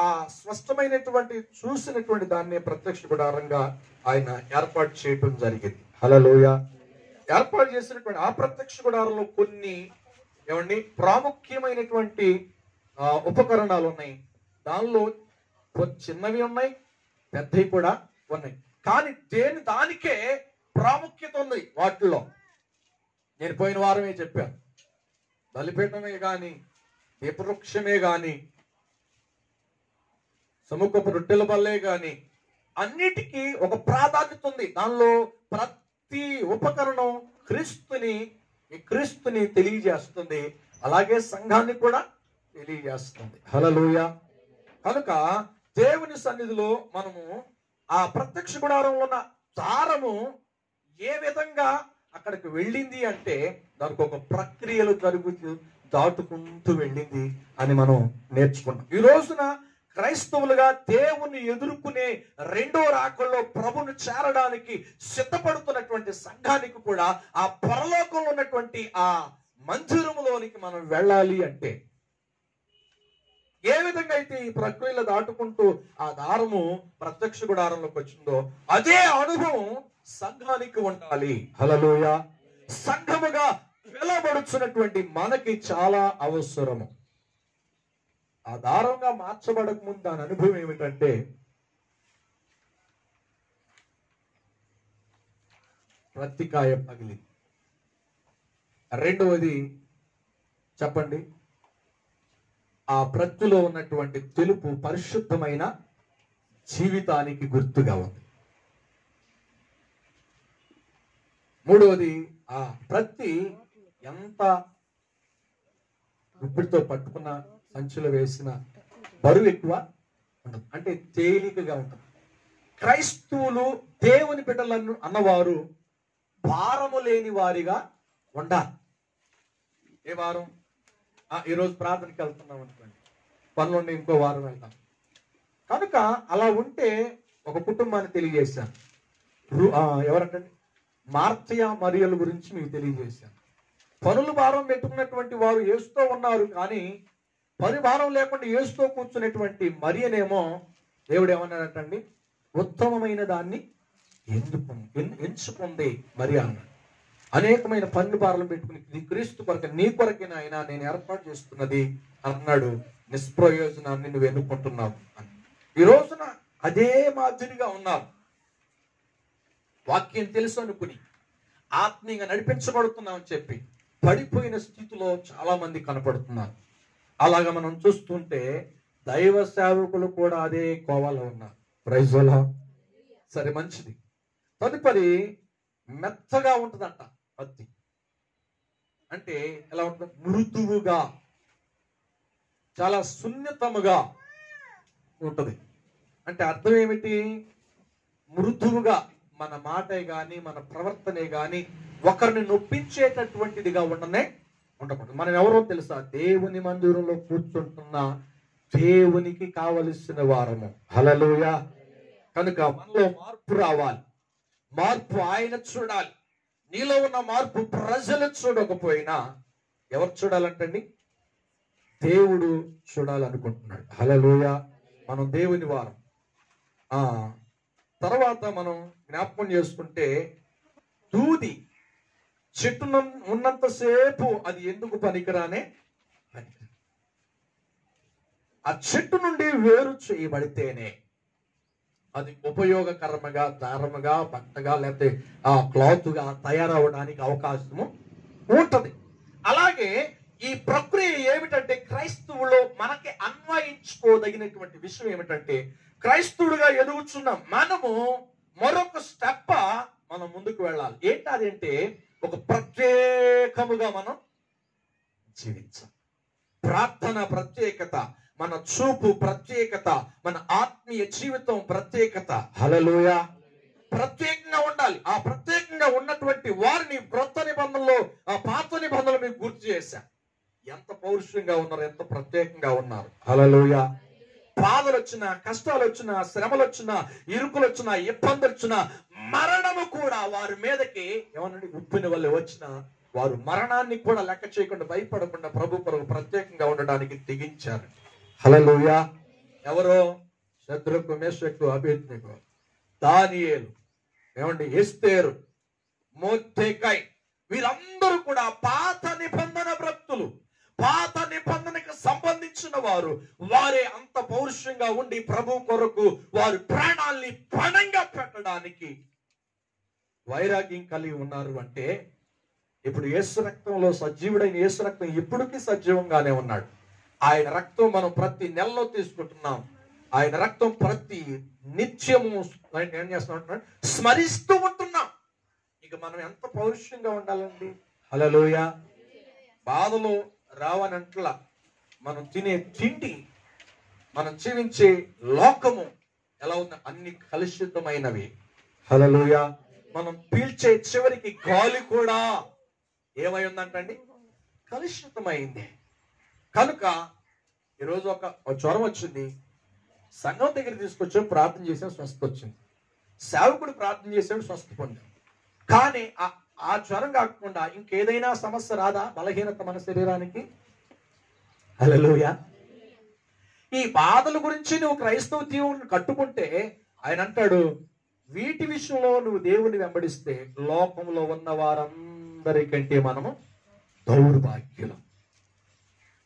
ఆ స్పష్టమైనటువంటి చూసినటువంటి దాన్ని ప్రత్యక్ష గుడారంగా ఆయన ఏర్పాటు చేయటం జరిగింది. హల్లెలూయా. ఏర్పాటు చేసినటువంటి ఆ ప్రత్యక్ష గుడారంలో కొన్ని ప్రాముఖ్యమైనటువంటి ఉపకరణాలు ఉన్నాయి. దానిలో చిన్నవి ఉన్నాయి, పెద్దవి కూడా ఉన్నాయి. కానీ దానికే ప్రాముఖ్యత ఉంది. వాటిల్లో నేను పోయిన వారమే చెప్పాను, బలిపీఠమే గాని, దీపవృక్షమే గాని, సముఖపు రొట్టెల బల్లే గాని అన్నిటికీ ఒక ప్రాధాన్యత ఉంది. దానిలో ప్రతి ఉపకరణం క్రీస్తుని తెలియజేస్తుంది, అలాగే సంఘాన్ని కూడా తెలియజేస్తుంది. హల్లెలూయా. కనుక దేవుని సన్నిధిలో మనము ఆ ప్రత్యక్ష గుడారంలో ఉన్న దారము ఏ విధంగా అక్కడికి వెళ్ళింది అంటే దానికి ఒక ప్రక్రియలు దాటుకుంటూ వెళ్ళింది అని మనం నేర్చుకున్నాం. ఈ రోజున క్రైస్తవులుగా దేవుని ఎదుర్కొనే రెండో రాకల్లో ప్రభుని చేరడానికి సిద్ధపడుతున్నటువంటి సంఘానికి కూడా ఆ పరలోకంలో ఉన్నటువంటి ఆ మందిరములోనికి మనం వెళ్ళాలి అంటే ఏ విధంగా అయితే ఈ ప్రక్రియలు దాటుకుంటూ ఆ దారము ప్రత్యక్ష గుడారంలోకి వచ్చిందో అదే అనుభవం సంఘానికి ఉండాలి. హల్లెలూయా. సంఘముగా వెలబడుచున్నటువంటి మనకి చాలా అవసరము. ఆ దారంగా మార్చబడక ముందు దాని అనుభవం ఏమిటంటే ప్రత్తికాయ పగిలి. రెండవది చెప్పండి, ఆ ప్రత్తిలో ఉన్నటువంటి తెలుపు పరిశుద్ధమైన జీవితానికి గుర్తుగా ఉంది. మూడవది, ఆ ప్రత్తి ఎంత గుప్పిడితో పట్టుకున్న, సంచులు వేసిన బరువు ఎక్కువ ఉండదు, అంటే తేలికగా ఉంటుంది. క్రైస్తవులు దేవుని బిడ్డలను అన్నవారు భారము లేని వారిగా ఉండాలి. ఏ వారం? ఈరోజు ప్రార్థనకి వెళ్తున్నాం అనుకోండి, పనులుండి ఇంకో వారం వెళ్తాం. కనుక అలా ఉంటే ఒక కుటుంబాన్ని తెలియజేశాను. ఎవరంటే మార్తయ మరియల గురించి మీకు తెలియజేశాను. పనులు భారం పెట్టుకున్నటువంటి వారు యేసుతో ఉన్నారు, కానీ పని భారం లేకుండా యేసుతో కూర్చున్నటువంటి మరియనేమో దేవుడు ఏమన్నాడంటండి, ఉత్తమమైన దాన్ని ఎంచుకుంది మరి అన్నాడు. అనేకమైన పన్ను భారాలు పెట్టుకుని క్రీస్తు కొరకు, నీ కొరకే ఆయన నేను ఏర్పాటు చేస్తున్నది అన్నాడు. నిష్ప్రయోజనాన్ని నువ్వు ఎన్నుకుంటున్నావు అని. ఈ రోజున అదే మాదిరిగా ఉన్నారు. వాక్యం తెలుసు అనుకుని ఆత్మీయంగా నడిపించబడుతున్నామని చెప్పి పడిపోయిన స్థితిలో చాలా మంది కనపడుతున్నారు. అలాగా మనం చూస్తుంటే దైవ సేవకులు కూడా అదే కోవాలో ఉన్నారు. Praise the lord. సరే, మంచిది. తదుపరి మెత్తగా ఉంటుందంట పత్తి. అంటే ఎలా ఉంటుంది? మృదువుగా, చాలా సున్నితముగా ఉంటుంది. అంటే అర్థం ఏమిటి? మృదువుగా, మన మాటే గాని మన ప్రవర్తనే గాని ఒకరిని నొప్పించేటటువంటిదిగా ఉండకూడదు. మనం ఎవరో తెలుసా? దేవుని మందిరంలో కూర్చుంటున్న దేవునికి కావలసిన వారము. హల్లెలూయా. కనుక మనలో మార్పు రావాలి. మార్పు ఆయన చూడాలి. నీలో ఉన్న మార్పు ప్రజలు చూడకపోయినా ఎవరు చూడాలంటండి? దేవుడు చూడాలనుకుంటున్నాడు. హల్లెలూయా. మనం దేవుని వారం. తర్వాత మనం జ్ఞాపకం చేసుకుంటే దూది చెట్టు ఉన్నంతసేపు అది ఎందుకు పనికిరానే పనికిరా. ఆ చెట్టు నుండి వేరు చేయబడితేనే అది ఉపయోగకరముగా, దారముగా, బట్టగా, లేకపోతే క్లాత్గా తయారవడానికి అవకాశము ఉంటది. అలాగే ఈ ప్రక్రియ ఏమిటంటే క్రైస్తవులో మనకి అన్వయించుకోదగినటువంటి విషయం ఏమిటంటే క్రైస్తవుడిగా ఎదుగుచున్న మనము మరొక స్టెప్ మనం ముందుకు వెళ్ళాలి. ఏంటంటే ఒక ప్రత్యేకముగా మనం జీవించాలి. ప్రార్థన ప్రత్యేకత, మన చూపు ప్రత్యేకత, మన ఆత్మీయ జీవితం ప్రత్యేకత. హల్లెలూయా. ప్రత్యేకంగా ఉండాలి. ఆ ప్రత్యేకంగా ఉన్నటువంటి వారిని క్రొత్త నిబంధనలో, ఆ పాత నిబంధనలు మీకు గుర్తు చేశా. ఎంత పౌరుషంగా ఉన్నారు, ఎంత ప్రత్యేకంగా ఉన్నారు. హల్లెలూయా. బాధలు వచ్చినా, కష్టాలు వచ్చినా, శ్రమలు వచ్చినా, ఇరుకులు వచ్చినా, ఇబ్బందులు వచ్చినా, మరణము కూడా వారి మీదకి ఏమన్నా ఉప్పిన వల్ల వచ్చినా వారు మరణాన్ని కూడా లెక్క చేయకుండా భయపడకుండా ప్రభు కొరకు ప్రత్యేకంగా ఉండడానికి తెగించారు. హల్లెలూయా. ఎవరో శద్రకు, మేషకు, అబేద్నెగో, దానియేలు, ఏమండి ఎస్తేరు, మొర్దెకై, వీరందరూ కూడా పాత నిబంధన భక్తులు, పాత నిబంధనకు సంబంధించిన వారు. వారే అంత పౌరుషంగా ఉండి ప్రభు కొరకు వారు ప్రాణాల్ని పణంగా పెట్టడానికి వైరాగ్యం కలిగి ఉన్నారు. అంటే ఇప్పుడు యేసు రక్తంలో సజీవుడైన యేసు రక్తం ఇప్పటికీ సజీవంగానే ఉన్నాడు. ఆయన రక్తం మనం ప్రతి నెలలో తీసుకుంటున్నాం. ఆయన రక్తం ప్రతి నిత్యము ఏం చేస్తున్నాం, స్మరిస్తూ ఉంటున్నాం. ఇక మనం ఎంత పౌరుషంగా ఉండాలండి. హల్లెలూయా. బాధలు రావనంట్ల మనం తినే తిండి, మనం జీవించే లోకము ఎలా ఉంది, అన్ని కలుషితమైనవి. హల్లెలూయా. మనం పీల్చే చివరికి గాలి కూడా ఏమై ఉందంటండి, కలుషితమైంది. కనుక ఈరోజు ఒక జ్వరం వచ్చింది, సంఘం దగ్గర తీసుకొచ్చాం, ప్రార్థన చేసాం, స్వస్థత వచ్చింది. సేవకుడు ప్రార్థన చేసాడు, స్వస్థత పొందాం. కానీ ఆ జ్వరం కాకుండా ఇంకేదైనా సమస్య రాదా, బలహీనత మన శరీరానికి? హల్లెలూయా. ఈ బాధల గురించి నువ్వు క్రైస్తవ జీవుని కట్టుకుంటే ఆయన అంటాడు, వీటి విషయంలో నువ్వు దేవుని వెంబడిస్తే లోకంలో ఉన్న వారందరికంటే మనము దౌర్భాగ్యులం.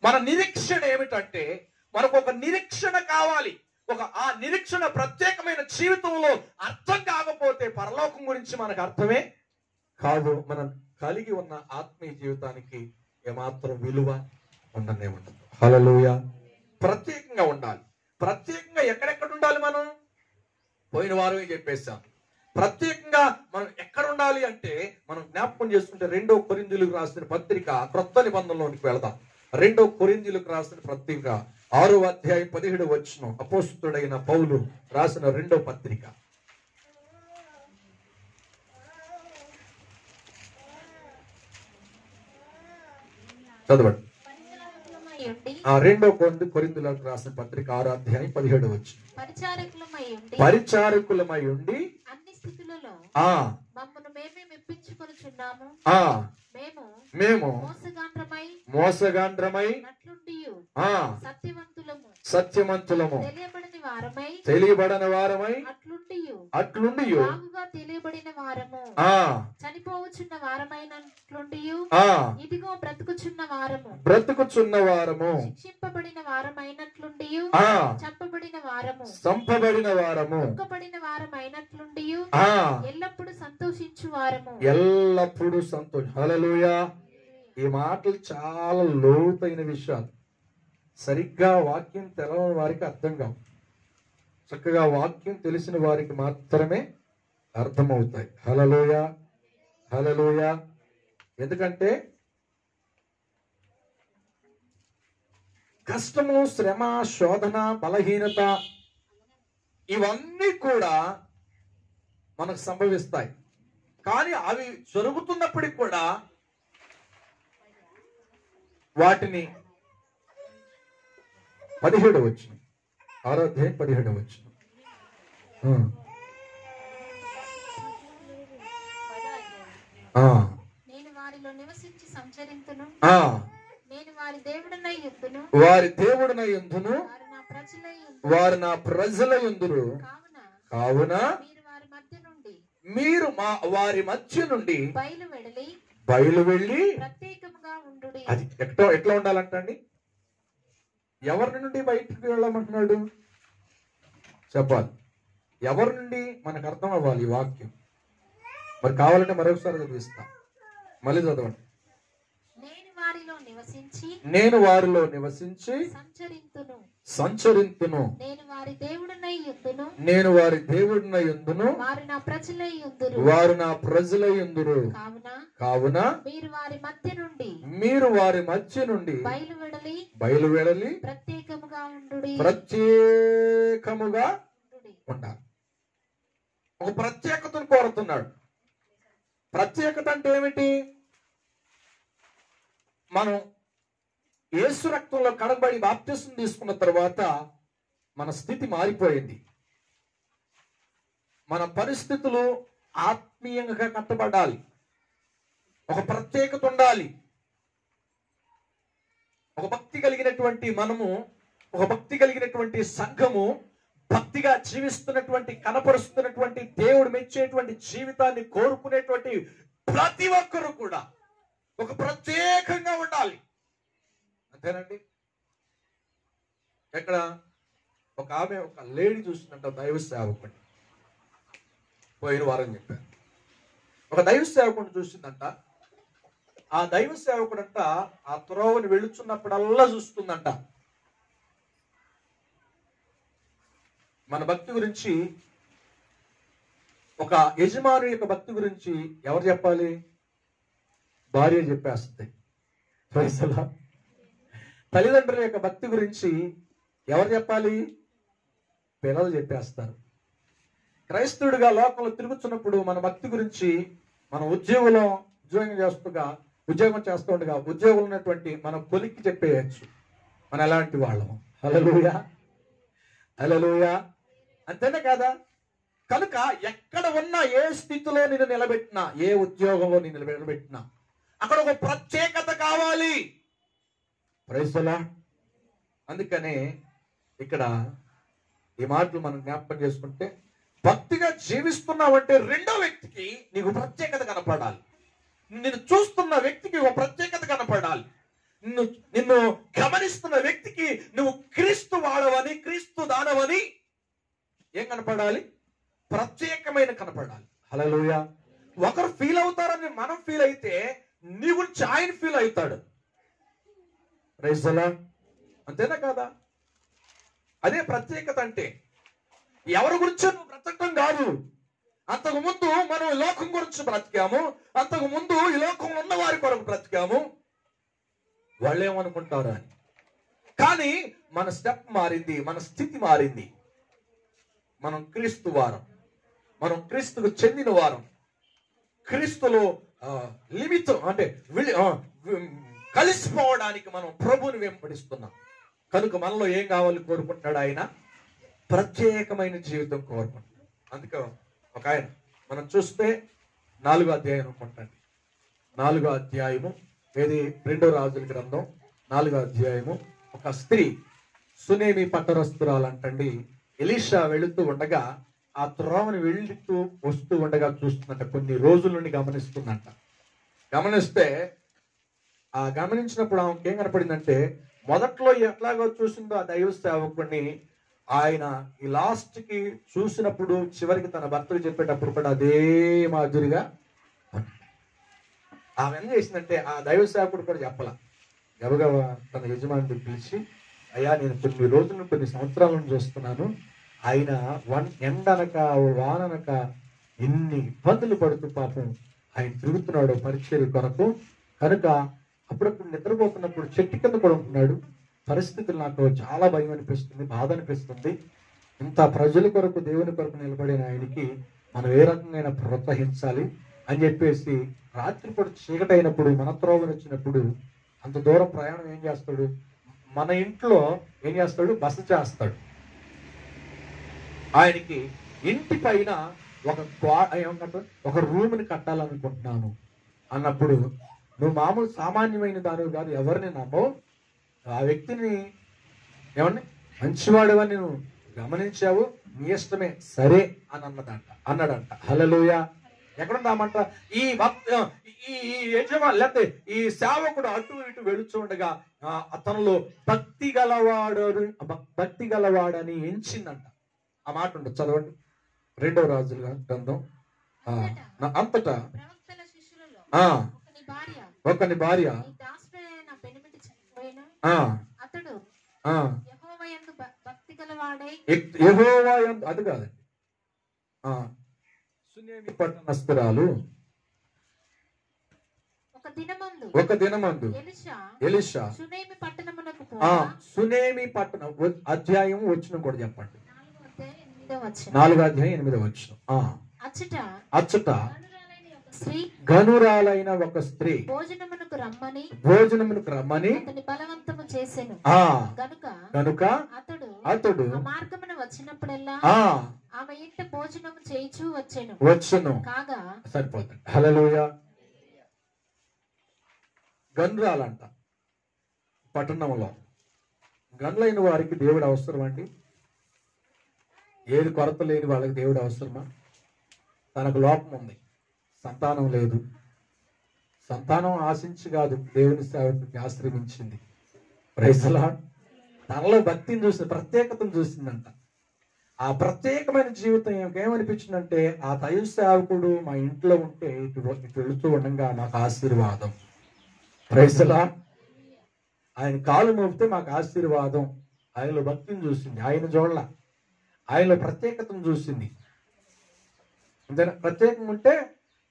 మన నిరీక్షణ ఏమిటంటే మనకు ఒక నిరీక్షణ కావాలి. ఆ నిరీక్షణ ప్రత్యేకమైన జీవితంలో అర్థం కాకపోతే పరలోకం గురించి మనకు అర్థమే కాదు. మనం కలిగి ఉన్న ఆత్మీయ జీవితానికి ఏమాత్రం విలువ ఉండనే ఉండదు. హల్లెలూయా. ప్రత్యేకంగా ఉండాలి. ప్రత్యేకంగా ఎక్కడెక్కడ ఉండాలి మనం? పోయిన వారమే చెప్పేశాం. ప్రత్యేకంగా మనం ఎక్కడ ఉండాలి అంటే మనం జ్ఞాపకం చేసుకుంటే 2 కొరింథీయులకు రాసిన పత్రిక క్రొత్త నిబంధనలోనికి వెళదాం. 2 కొరింథీయులకు రాసిన పత్రిక 6వ అధ్యాయం 17వ వచనం, అపోస్తలుడైన పౌలు రాసిన 2వ పత్రిక. చదవండి. 2 కొరింథీయులకు రాసిన పత్రిక 6వ అధ్యాయం 17వ వచనం. పరిచారకులమై ఉండి అన్ని స్థితులలో మమ్మల్ని మేమే మెప్పించుకొనుచున్నాము. మేము మోసగాండ్రమై సత్యవంతులము తెలియబడని వారమై అట్లుండి తెలియబడిన వారము చనిపోవచ్చున్న వారమైనట్లుండి ఇదిగో బ్రతుకుచున్న వారము శిక్షింపబడిన వారమైనట్లుండి చంపబడిన వారము దుఃఖపడిన వారమైనట్లుండి ఎల్లప్పుడు సంతోషించు వారము. ఎల్లప్పుడు సంతోషం. హల్లెలూయా. ఈ మాటలు చాలా లోతైన విషయాలు. సరిగ్గా వాక్యం తెలవని వారికి అర్థం కావు. చక్కగా వాక్యం తెలిసిన వారికి మాత్రమే అర్థమవుతాయి. హల్లెలూయా. హల్లెలూయా. ఎందుకంటే కష్టము, శ్రమ, శోధన, బలహీనత ఇవన్నీ కూడా మనకు సంభవిస్తాయి. కానీ అవి జరుగుతున్నప్పటికి కూడా వాటిని 17వ వచనం, 6వ అధ్యాయం 17వ వచనం. నేను వారిలో నివసించి సంచరింతును, నేను వారి దేవుడనై యుందును, వారు నా ప్రజల యుందురు. కావున మీరు వారి మధ్య నుండి బయలు వెళ్ళి అది ఎట్లా ఉండాలంటండి? ఎవరి నుండి బయటికి వెళ్ళమంటున్నాడు చెప్పాలి. ఎవరి నుండి మనకు అర్థం అవ్వాలి ఈ వాక్యం. మరి కావాలంటే మరొకసారి చదివిస్తా, మళ్ళీ చదవండి. నేను వారిలో నివసించి సంచరింతును. నేను వారి దేవుడినై యుందును, వారు నా ప్రజలై యుందురు. కావున మీరు వారి మధ్య నుండి బయలువెడలి ప్రత్యేకముగా ఉండాలి. ఒక ప్రత్యేకతను కోరుతున్నాడు. ప్రత్యేకత అంటే ఏమిటి? మనం యేసు రక్తంలో కడగబడి బాప్తిసం తీసుకున్న తర్వాత మన స్థితి మారిపోయింది. మన పరిస్థితులు ఆత్మీయంగా కట్టబడాలి. ఒక ప్రత్యేకత ఉండాలి. ఒక భక్తి కలిగినటువంటి మనము, ఒక భక్తి కలిగినటువంటి సంఘము, భక్తిగా జీవిస్తున్నటువంటి, కనపరుస్తున్నటువంటి, దేవుడు మెచ్చేటువంటి జీవితాన్ని కోరుకునేటువంటి ప్రతి ఒక్కరు కూడా ఒక ప్రత్యేకంగా ఉండాలి. అంతేనండి. ఎక్కడ ఒక ఆమె, ఒక లేడీ చూసిందంట, దైవ సేవకుడిని. పోయిన వారం చెప్పారు. ఒక దైవ సేవకుడిని చూసిందంట. ఆ దైవ సేవకుడంట ఆ త్రోవని వెళుచున్నప్పుడల్లా చూస్తుందంట. మన భక్తి గురించి, ఒక యజమాని యొక్క భక్తి గురించి ఎవరు చెప్పాలి? భార్య చెప్పేస్తుంది. తల్లిదండ్రుల యొక్క భక్తి గురించి ఎవరు చెప్పాలి? పిల్లలు చెప్పేస్తారు. క్రైస్తవుడిగా లోకంలో తిరుగుతున్నప్పుడు మన భక్తి గురించి మన ఉద్యోగం చేస్తూ ఉండగా ఉద్యోగులు ఉన్నటువంటి మన కొలిక్కి చెప్పేయచ్చు మన ఎలాంటి వాళ్ళము. హల్లెలూయా, హల్లెలూయా. అంతేనే కాదా? కనుక ఎక్కడ ఉన్నా, ఏ స్థితిలో నేను నిలబెట్టినా, ఏ ఉద్యోగంలో నేను నిలబెట్టినా అక్కడ ఒక ప్రత్యేకత కావాలి. Praise the lord. అందుకనే ఇక్కడ ఈ మాటలు మనం జ్ఞాపకం చేసుకుంటే, భక్తిగా జీవిస్తున్నావంటే రెండో వ్యక్తికి నీకు ప్రత్యేకత కనపడాలి. నిన్ను చూస్తున్న వ్యక్తికి ఒక ప్రత్యేకత కనపడాలి. నిన్ను గమనిస్తున్న వ్యక్తికి నువ్వు క్రీస్తు వాడవని, క్రీస్తు దానవని ఏం కనపడాలి? ప్రత్యేకమైన కనపడాలి. హల్లెలూయా. ఒకరు ఫీల్ అవుతారని మనం ఫీల్ అయితే నీ గురించి ఆయన ఫీల్ అవుతాడు. Praise the lord. అంతేనా కాదా? అదే ప్రత్యేకత అంటే. ఎవరి గురించో నువ్వు బ్రతకటం కాదు. అంతకు ముందు మనం ఈ లోకం గురించి బ్రతికాము, అంతకు ముందు ఈ లోకంలో ఉన్న వారి కొరకు బ్రతికాము, వాళ్ళు ఏమనుకుంటారు అని. కానీ మన స్టెప్ మారింది, మన స్థితి మారింది. మనం క్రీస్తు వారం, మనం క్రీస్తుకు చెందిన వారం, క్రీస్తులో లిమితం అంటే కలిసిపోవడానికి మనం ప్రభువుని వెంబడిస్తున్నాం. కనుక మనలో ఏం కావాలి కోరుకుంటాడు ఆయన? ప్రత్యేకమైన జీవితం కోరుకుంటాడు. అందుకే ఒక ఆయన మనం చూస్తే 4వ అధ్యాయం అనుకుంటాండి. 4వ అధ్యాయము ఏది? 2వ రాజుల గ్రంథం 4వ అధ్యాయము. ఒక స్త్రీ సునేమి పట్టణస్తురాలంటండి. ఎలీషా వెళుతూ ఉండగా ఆ త్రోవని వెళుతూ వస్తూ ఉండగా చూస్తుందంట. కొన్ని రోజుల నుండి గమనిస్తుందంట. గమనిస్తే ఆ గమనించినప్పుడు ఆమెకి ఏం కనపడిందంటే, మొదట్లో ఎట్లాగో చూసిందో ఆ దైవ సేవకుడిని, ఆయన ఈ లాస్ట్ కి చూసినప్పుడు చివరికి తన భర్తకు చెప్పేటప్పుడు కూడా అదే మాదిరిగా ఆమె ఏం చేసిందంటే, ఆ దైవ సేవకుడు కూడా చెప్పాల, గబగబా తన యజమాని పిలిచి, అయ్యా నేను కొన్ని రోజులు, కొన్ని సంవత్సరాల నుంచి చూస్తున్నాను, ఆయన ఎండనక వాననక ఎన్ని ఇబ్బందులు పడుతూ పాపం ఆయన తిరుగుతున్నాడు పరిచర్య కొరకు. కనుక అప్పుడప్పుడు నిద్రపోతున్నప్పుడు చెట్టు కింద కూడా ఉంటున్నాడు. పరిస్థితులు నాకు చాలా భయం అనిపిస్తుంది, బాధ అనిపిస్తుంది. ఇంత ప్రజల కొరకు, దేవుని కొరకు నిలబడిన ఆయనకి మనం ఏ రకంగా ప్రోత్సహించాలి అని చెప్పేసి రాత్రిపూట చీకటైనప్పుడు, మన త్రోవని వచ్చినప్పుడు అంత దూరం ప్రయాణం ఏం చేస్తాడు? మన ఇంట్లో ఏం చేస్తాడు? బస చేస్తాడు. ఆయనకి ఇంటి పైన ఒక రూమ్ని కట్టాలనుకుంటున్నాను అన్నప్పుడు, నువ్వు మామూలు సామాన్యమైన దానివి కాదు, ఎవరిని నమ్మవు, ఆ వ్యక్తిని ఏమన్నా మంచివాడివని నువ్వు గమనించావు, నీ ఇష్టమే, సరే అని అన్నాడంట. హల్లెలూయా. ఎక్కడున్నామంట? ఈ యజమాని లేకపోతే ఈ సేవకుడు అటు ఇటు వెళుచుండగా అతనిలో భక్తి గలవాడని ఎంచిందంట. ఆ మాట ఉంటుంది, చదవండి. 2వ రాజుల గ్రంథం. అంతటా ఒకని భార్య అతడు ఆ, యెహోవా యందు భక్తి గలవాడై యెహోవా యందు, అది కాదండి, సునేమి పట్టణస్థురాలు ఒక దినమందు ఎలీషా సునేమి పట్టణమునకు సునేమి పట్టణం అధ్యాయం వచ్చిన కూడా చెప్పండి. 4వ 4వ అధ్యాయం 8వ వచనం. అచ్చట స్త్రీ గనురాలైన ఒక స్త్రీ భోజనమునకు రమ్మని అతని బలవంతము చేసెను. గనుక అతడు ఆ మార్గమున వచ్చినప్పుడల్లా ఆమె ఇంట భోజనము చేయిచూ వచ్చెను. కాగా సరిపోతుంది. హల్లెలూయా. గనురాలంట పట్టణంలో. గనులైన వారికి దేవుడు అవసరం అండి. ఏది కొరత లేని వాళ్ళకి దేవుడు అవసరమా? తనకు లోపం ఉంది, సంతానం లేదు. సంతానం ఆశించి కాదు దేవుని సేవకుడికి ఆశ్రమించింది. Praise the Lord. తనలో భక్తిని చూసి ప్రత్యేకతను చూసిందంట. ఆ ప్రత్యేకమైన జీవితం ఏమనిపించిందంటే, ఆ దైవ సేవకుడు మా ఇంట్లో ఉంటే ఇటు వెళుతూ ఉండగా మాకు ఆశీర్వాదం. Praise the lord. ఆయన కాలు మోపితే మాకు ఆశీర్వాదం. ఆయనలో భక్తిని చూసింది, ఆయన చూడల, ఆయనలో ప్రత్యేకతను చూసింది. అంతేనా? ప్రత్యేకంగా ఉంటే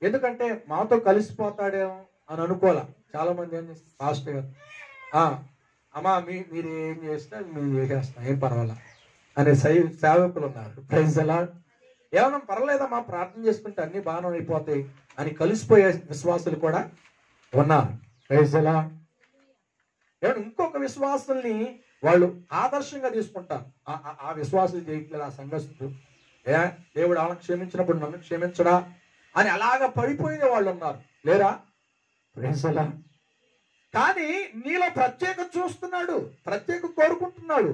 ఎందుకంటే మాతో కలిసిపోతాడేమో అని అనుకోవాలా. చాలా మంది ఏం చేస్తారు, పాస్టర్ గారు అమ్మా మీరు ఏం చేస్తే మేము చేసేస్తాం, ఏం పర్వాలా అనే సేవకులు ఉన్నారు. Praise the lord. ఏమన్నా పర్వాలేదమ్మా, ప్రార్థన చేసుకుంటే అన్ని బాగా అయిపోతాయి అని కలిసిపోయే విశ్వాసులు కూడా ఉన్నారు. Praise the lord. ఏమన్నా ఇంకొక విశ్వాసుల్ని వాళ్ళు ఆదర్శంగా తీసుకుంటారు. ఆ విశ్వాసులు చేయట్లేదు, ఆ సంఘస్థులు దేవుడు వాళ్ళని క్షమించినప్పుడు నన్ను క్షమించడా అని అలాగా పడిపోయిన వాళ్ళు ఉన్నారు, లేరా? Praise the lord. కానీ నీలో ప్రత్యేకత చూస్తున్నాడు, ప్రత్యేక కోరుకుంటున్నాడు.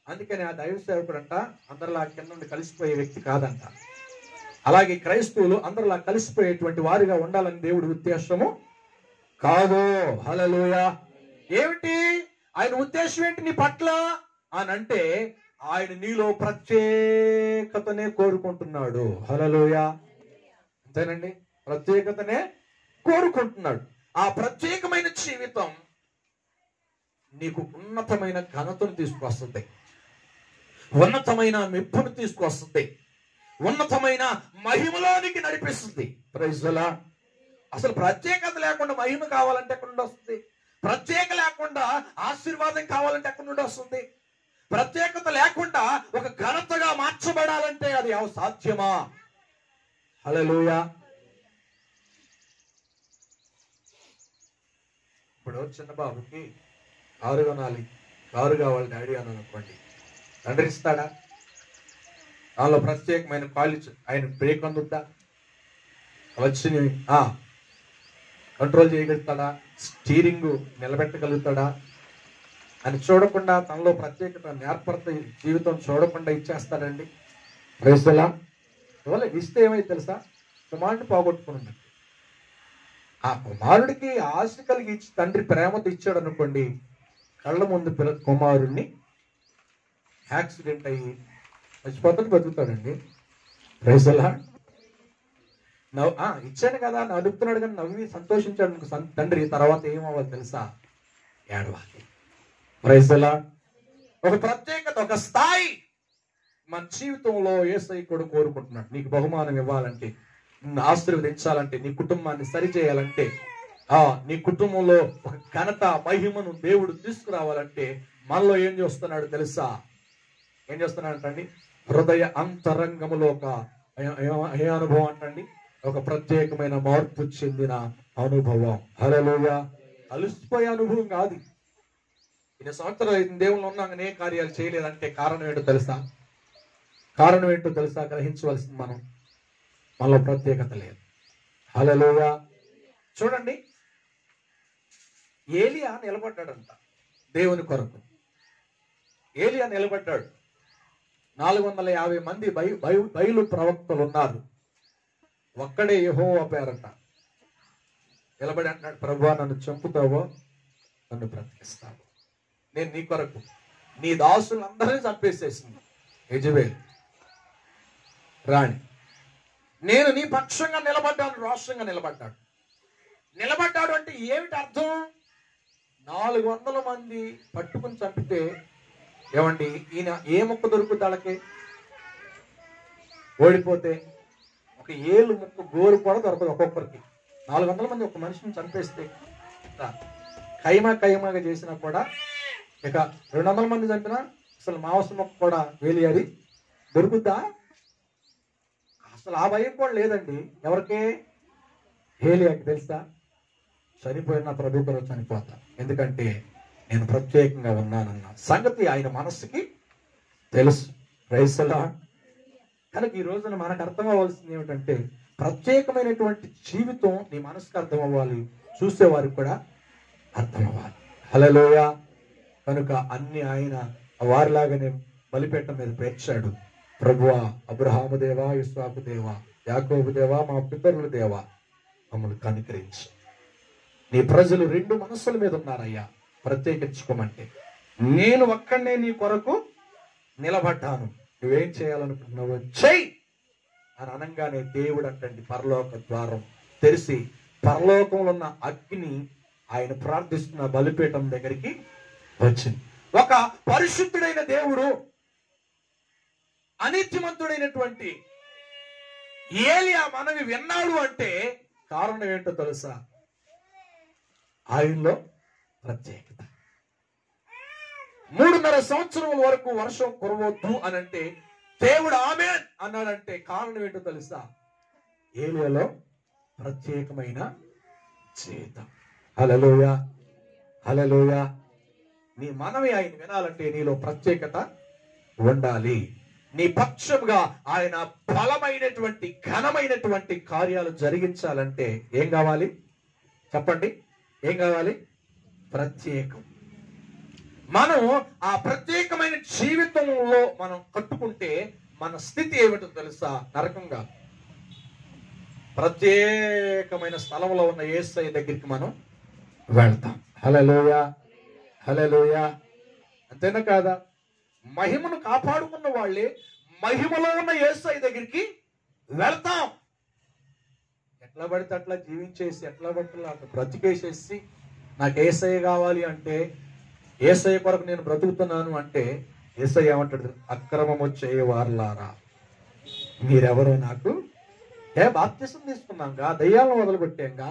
అందుకని ఆ దైవ సేవకుడు అంట అందరిలా కింద నుండి కలిసిపోయే వ్యక్తి కాదంట. అలాగే క్రైస్తవులు అందరిలా కలిసిపోయేటువంటి వారిగా ఉండాలని దేవుడి ఉద్దేశము కాదు. హల్లెలూయా. ఏమిటి ఆయన ఉద్దేశం? ఏంటి నీ పట్ల అని అంటే, ఆయన నీలో ప్రత్యేకతనే కోరుకుంటున్నాడు. హల్లెలూయా. అంతేనండి, ప్రత్యేకతనే కోరుకుంటున్నాడు. ఆ ప్రత్యేకమైన జీవితం నీకు ఉన్నతమైన ఘనతను తీసుకొస్తుంది, ఉన్నతమైన మెప్పును తీసుకొస్తుంది, ఉన్నతమైన మహిమలోనికి నడిపిస్తుంది. Praise the lord. అసలు ప్రత్యేకత లేకుండా మహిమ కావాలంటే ఎక్కడ నుండి వస్తుంది? ప్రత్యేక లేకుండా ఆశీర్వాదం కావాలంటే ఎక్కడ నుండి వస్తుంది? ప్రత్యేకత లేకుండా ఒక ఘనతగా మార్చబడాలంటే అది సాధ్యమా? హల్లెలూయా. ఇప్పుడు చిన్న బాబుకి కారు కొనాలి, కారు కావాలి డాడీ అని అనుకోండి, తండ్రి ఇస్తాడా? దానిలో ప్రత్యేకమైన క్వాలిటీ, ఆయన బ్రేక్ అందుద్దా, వచ్చి కంట్రోల్ చేయగలుగుతాడా, స్టీరింగ్ నిలబెట్టగలుగుతాడా అని చూడకుండా, తనలో ప్రత్యేకత నేర్పరత జీవితం చూడకుండా ఇచ్చేస్తాడండి. Praise the lord. ఇవాళ ఇస్తే ఏమైతే తెలుసా, కుమారుడిని పోగొట్టుకున్నాడు. ఆ కుమారుడికి ఆశ కలిగి ఇచ్చి తండ్రి ప్రేమతో ఇచ్చాడు అనుకోండి, కళ్ళ ముందు కుమారుడిని యాక్సిడెంట్ అయ్యి చచ్చిపోతాడు, బతుకుతాడండి. Praise the lord. ఇచ్చాను కదా నడుపుతున్నాడు కానీ నవ్వి సంతోషించాడు తండ్రి, తర్వాత ఏమవ్వాలి తెలుసా? ఏడవాలి. Praise the Lord. ఒక ప్రత్యేకత, ఒక స్థాయి మన జీవితంలో యేసయ్య కూడా కోరుకుంటున్నాడు. నీకు బహుమానం ఇవ్వాలంటే, నిన్ను ఆశీర్వదించాలంటే, నీ కుటుంబాన్ని సరిచేయాలంటే, నీ కుటుంబంలో ఒక ఘనత మహిమను దేవుడు తీసుకురావాలంటే మనలో ఏం చేస్తున్నాడు తెలుసా? ఏం చేస్తున్నాడంటండి? హృదయ అంతరంగములో ఒక ఏ అనుభవం అంటండి? ఒక ప్రత్యేకమైన మార్పు చెందిన అనుభవం. హల్లెలూయా. అలసిపోయే అనుభవం కాదు. ఇన్ని సంవత్సరాలు దేవుళ్ళు ఉన్నాగానే కార్యాలు చేయలేదంటే కారణం ఏంటో తెలుసా? కారణం ఏంటో తెలుసా? గ్రహించవలసింది మనలో ప్రత్యేకత లేదు. హల్లెలూయా. చూడండి, ఏలియా నిలబడ్డాడంట దేవుని కొరకు. ఏలియా నిలబడ్డాడు. 450 మంది బయలు ప్రవక్తలు ఉన్నారు, ఒక్కడే యెహోవా పేరట నిలబడి అంటాడు, ప్రభువా నన్ను చంపుతావో నన్ను బ్రతికిస్తావు, నేను నీ కొరకు నీ దాసులందరినీ చంపేసేసింది యెజబెల్ రాణి, నేను నీ పక్షంగా నిలబడ్డాను. రాష్ట్రంగా నిలబడ్డాడు. నిలబడ్డాడు అంటే ఏమిటి అర్థం? 400 మంది పట్టుకుని చంపితే ఏమండి ఈయన ఏ ముక్క దొరుకుతుంది వాళ్ళకి? ఓడిపోతే ఒక ఏళ్ళు ముక్క గోరు కూడా దొరకదు ఒక్కొక్కరికి. 400 మంది ఒక మనిషిని చంపేస్తే కైమాగా చేసినా కూడా, ఇక 200 మంది చంపినా అసలు మాంసం మొక్క కూడా వేలియాలి దొరుకుద్దా? అసలు ఆ భయం కూడా లేదండి. ఎవరికే? ఏలియాకి. తెలుసా? చనిపోయిన ప్రభు కొరకు చనిపోతా, ఎందుకంటే నేను ప్రత్యేకంగా ఉన్నానన్న సంగతి ఆయన మనస్సుకి తెలుసు. Praise the lord. కనుక ఈ రోజున మనకు అర్థం అవ్వాల్సింది ఏమిటంటే, ప్రత్యేకమైనటువంటి జీవితం నీ మనసుకు అర్థం అవ్వాలి, చూసేవారికి కూడా అర్థం అవ్వాలి. హల్లెలూయా. కనుక అన్ని ఆయన వారిలాగానే బలిపీఠం మీద పేర్చాడు. ప్రభువా, అబ్రహాము దేవా, ఇస్సాకు దేవా, యాకోబు దేవా, మా పితరుల దేవా, మమ్మల్ని కనికరించి నీ ప్రజలు 2 మనస్సుల మీద ఉన్నారయ్యా, ప్రత్యేకించుకోమంటే నేను ఒక్కడే నీ కొరకు నిలబడ్డాను, నువ్వేం చేయాలనుకుంటున్నావో చెయ్యి అని అనగానే దేవుడు అంటండి పరలోక ద్వారం తెరిచి పరలోకంలో ఉన్న అగ్ని ఆయన ప్రార్థిస్తున్న బలిపీఠం దగ్గరికి వచ్చింది. ఒక పరిశుద్ధుడైన దేవుడు అనిత్యమంతుడైనటువంటి ఏలియా మనవి విన్నాడు అంటే కారణం ఏంటో తెలుసా? ఆయనలో ప్రత్యేకత. 3.5 సంవత్సరముల వరకు వర్షం కురవద్దు అని అంటే దేవుడు ఆమేన్ అన్నాడంటే కారణం ఏంటో తెలుసా? ఏలియాలో ప్రత్యేకమైన జీవితం. హల్లెలూయా, హల్లెలూయా. నీ మనవి ఆయన వినాలంటే నీలో ప్రత్యేకత ఉండాలి. నీ పక్షముగా ఆయన బలమైనటువంటి ఘనమైనటువంటి కార్యాలు జరిగించాలంటే ఏం కావాలి చెప్పండి? ఏం కావాలి? ప్రత్యేకం. మనం ఆ ప్రత్యేకమైన జీవితంలో మనం కట్టుకుంటే మన స్థితి ఏమిటో తెలుసా? నరకంగా. ప్రత్యేకమైన స్థలంలో ఉన్న యేసయ్య దగ్గరికి మనం వెళ్తాం. హల్లెలూయా, హల్లెలూయా. అంతేనా కాదా? మహిమను కాపాడుకున్న వాళ్ళే మహిమలో ఉన్న యేసయ్య దగ్గరికి వెళ్తాం. ఎట్లా పడితే అట్లా జీవించేసి, ఎట్లా పడితే అట్లా బ్రతికేసేసి నాకు యేసయ్య కావాలి అంటే, యేసయ్య కొరకు నేను బ్రతుకుతున్నాను అంటే యేసయ్య ఏమంటాడు? అక్రమము చేయవారులారా మీరెవరో నాకు బాప్తిసం తీసుకున్నాంగా, దయ్యాలను వదిలిపెట్టాంగా,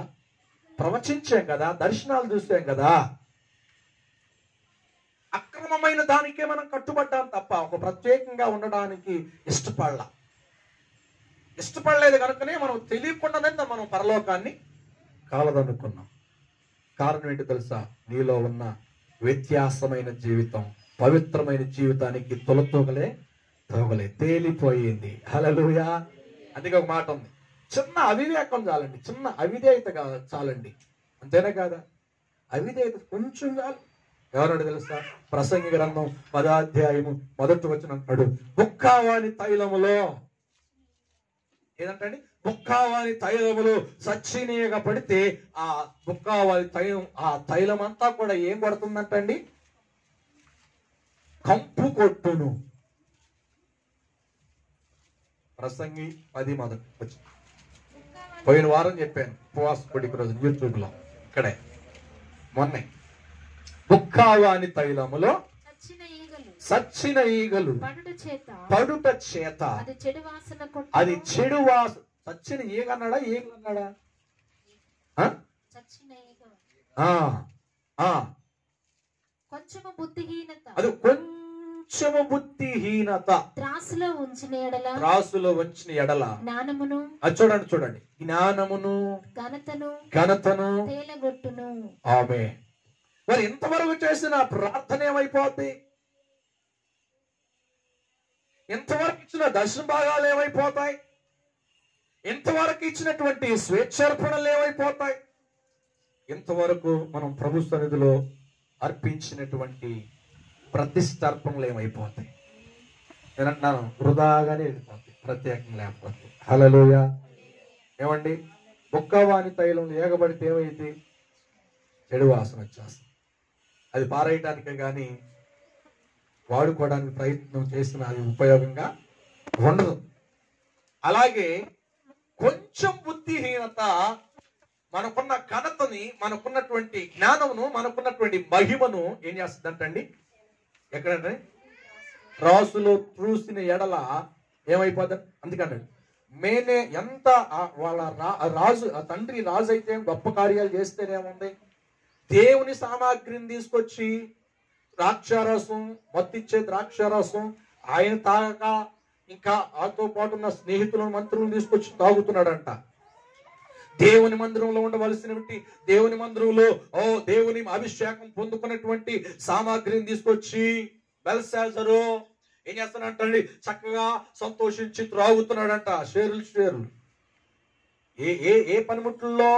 ప్రవచించాం కదా, దర్శనాలు చూసాం కదా. అక్రమమైన దానికే మనం కట్టుబడ్డాం తప్ప ఒక ప్రత్యేకంగా ఉండడానికి ఇష్టపడలేదు కనుకనే మనం తెలియకుండానే మనం పరలోకాన్ని కాలదనుకున్నాం. కారణం ఏంటి తెలుసా? నీలో ఉన్న వ్యత్యాసమైన జీవితం పవిత్రమైన జీవితానికి తొలతోగలే తేలిపోయింది. హల్లెలూయా. అందుకే ఒక మాట ఉంది, చిన్న అవివేకం చాలండి, చిన్న అవిధేయత చాలండి. అంతేనా కాదా? అవిధేయత కొంచెం చాలు. ఎవరో తెలుసా? ప్రసంగి గ్రంథం 10వ అధ్యాయము 1వ వచనం అంటాడు, బుక్కావాని తైలములో ఏదంటండి? బుక్కావాని తైలములో సచ్చినీయగా పడితే ఆ బుక్కావాని తైలం, ఆ తైలం అంతా కూడా ఏం కొడుతుందంటండి? కంపు కొట్టును. ప్రసంగి 10 మొదటి వచ్చి పోయిన వారం చెప్పాను, ఉపవాస కొడికి రోజు యూట్యూబ్ లో, ఇక్కడే మొన్నే. బుక్కావాని తైలములో సచ్చిన ఈగలు పడుట చేత అది చెడు వాసన. సచ్చిన ఈగ అన్నాడా? ఈగలు అన్నాడా? అది కొంచెము బుద్ధిహీనత. త్రాసులో ఉంచిన ఎడల జ్ఞానమును, చూడండి, జ్ఞానమును ఘనతను తేలగొట్టును. ఆమేన్. మరి ఇంతవరకు చేసిన ప్రార్థన ఏమైపోద్ది? ఇంతవరకు ఇచ్చిన దర్శన భాగాలు ఏమైపోతాయి? ఇంతవరకు ఇచ్చినటువంటి స్వేచ్ఛార్పణలు ఏమైపోతాయి? ఇంతవరకు మనం ప్రభు సన్నిధిలో అర్పించినటువంటి ప్రతిష్టార్పణలు ఏమైపోతాయి? నేను అంటున్నాను, వృధాగానే వెళ్ళిపోతాయి, ప్రత్యేకంగా లేకపోతే. హల్లెలూయా. ఏమండి? బుక్కవాని తైలం ఏగబడితే ఏమైంది? చెడు వాసన వచ్చేస్తుంది. అది పారేయటానికే కానీ వాడుకోవడానికి ప్రయత్నం చేసిన అది ఉపయోగంగా ఉండదు. అలాగే కొంచెం బుద్ధిహీనత మనకున్న ఘనతని, మనకున్నటువంటి జ్ఞానమును, మనకున్నటువంటి మహిమను ఏం చేస్తుందంటండి? ఎక్కడంటే రాసులో చూసిన ఎడల ఏమైపోతాడు? అందుకన్నాడు మేనే ఎంత వాళ్ళ రాజు తండ్రి రాజు అయితే గొప్ప కార్యాలు చేస్తేనేముంది, దేవుని సామాగ్రిని తీసుకొచ్చి ద్రాక్షారసం, మత్తిచ్చే ద్రాక్షారసం ఆయన తాగక ఇంకా ఆతో పాటు ఉన్న స్నేహితులను, మంత్రులను తీసుకొచ్చి తాగుతున్నాడంట. దేవుని మందిరంలో ఉండవలసినటువంటి, దేవుని మందిరంలో దేవుని అభిషేకం పొందుకున్నటువంటి సామాగ్రిని తీసుకొచ్చి బెల్షాజరు ఏం చేస్తున్నాడంటే చక్కగా సంతోషించి త్రాగుతున్నాడంట. షేర్లు ఏ ఏ ఏ పనిముట్లలో?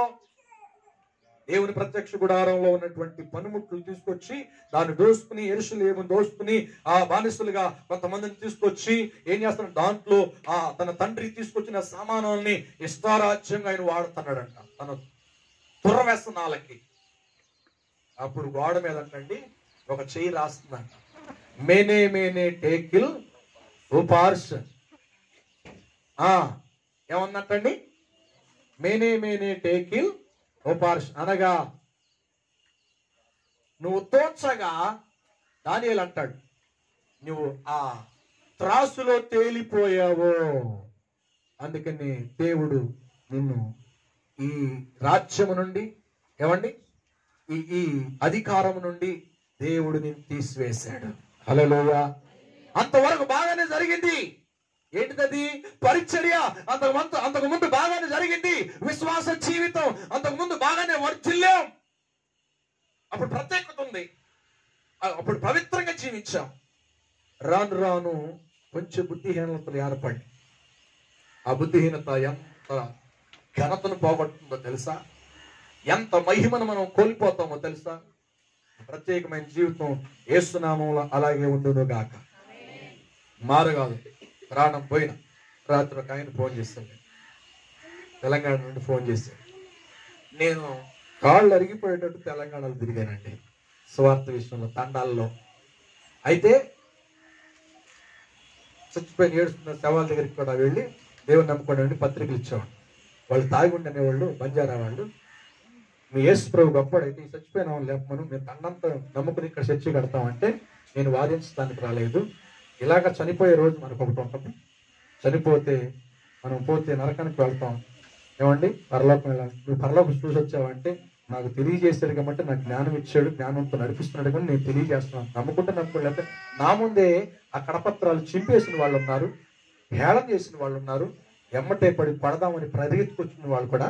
దేవుని ప్రత్యక్ష గుడారంలో ఉన్నటువంటి పనిముట్లు తీసుకొచ్చి దాన్ని దోసుకుని, యెరూషలేమును దోసుకుని ఆ బానిసలుగా కొంతమందిని తీసుకొచ్చి ఏం చేస్తున్నాడు? దాంట్లో తన తండ్రి తీసుకొచ్చిన సామానాన్ని ఇష్టారాజ్యంగా ఆయన వాడుతున్నాడంట తన దుర్వ్యసనాలకి. అప్పుడు గోడ మీద అంటండి ఒక చెయ్యి రాస్తుందంట, మేనే మేనే టేకిల్ ఉపార్ష్. ఏమన్నట్టండి? మేనే మేనే టేకిల్ ఉపార్ష్ అనగా నువ్వు తోచగా, దానియేలు అంటాడు, నువ్వు ఆ త్రాసులో తేలిపోయావో, అందుకని దేవుడు నిన్ను ఈ రాజ్యము నుండి ఏమండి ఈ అధికారం నుండి దేవుడు నిన్ను తీసివేశాడు. హల్లెలూయా. అంతవరకు బాగానే జరిగింది. ఏంటిది? పరిచర్య అంతకు ముందు బాగానే జరిగింది. విశ్వాస జీవితం అంతకు ముందు బాగానే వర్ధిల్లాం. అప్పుడు ప్రత్యేకత ఉంది, అప్పుడు పవిత్రంగా జీవించాం. రాను రాను కొంచెం బుద్ధిహీనతలు ఏర్పడి ఆ బుద్ధిహీనత ఎంత ఘనతను పోగొడుతుందో తెలుసా? ఎంత మహిమను మనం కోల్పోతామో తెలుసా? ప్రత్యేకమైన జీవితం యేసు నామములో అలాగే ఉండును గాక. మారగాదు. ప్రాణం పోయిన రాత్రి ఒక ఆయన ఫోన్ చేశాడు, తెలంగాణ నుండి ఫోన్ చేశాడు. నేను కాళ్ళు అరిగిపోయేటట్టు తెలంగాణలో తిరిగానండి సువార్త విషయంలో, తండాల్లో. అయితే చచ్చిపోయిన ఏడుస్తున్న శవాల దగ్గరికి కూడా వెళ్ళి దేవుని నమ్ముకోండి పత్రికలు ఇచ్చేవాడు. వాళ్ళు తాగుండి అనేవాళ్ళు, బంజారా వాళ్ళు. మీ యేసు ప్రభు గొప్పడైతే ఈ చచ్చిపోయిన వాళ్ళు లేపమను, మేము తండంతా నమ్ముకుని ఇక్కడ చర్చి కడతామంటే నేను వాదించడానికి రాలేదు. ఇలాగ చనిపోయే రోజు మనకు ఒకటి ఉంటుంది. చనిపోతే మనం పోతే నరకానికి వెళ్తాం. ఏమండి? పరలోకం వెళ్ళాలి. నువ్వు పరలోకం చూసి వచ్చావంటే నాకు తెలియజేశాడు కాబట్టి నాకు జ్ఞానం ఇచ్చాడు, జ్ఞానంతో నడిపిస్తున్నాడు కానీ నేను తెలియజేస్తున్నాను. నమ్ముకుంటే నమ్ముకోలేకపోతే నా ముందే ఆ కడపత్రాలు చింపేసిన వాళ్ళు ఉన్నారు, హేళన చేసిన వాళ్ళు ఉన్నారు, ఎమ్మటే పడి పడదామని పరిగెత్తుకొచ్చిన వాళ్ళు కూడా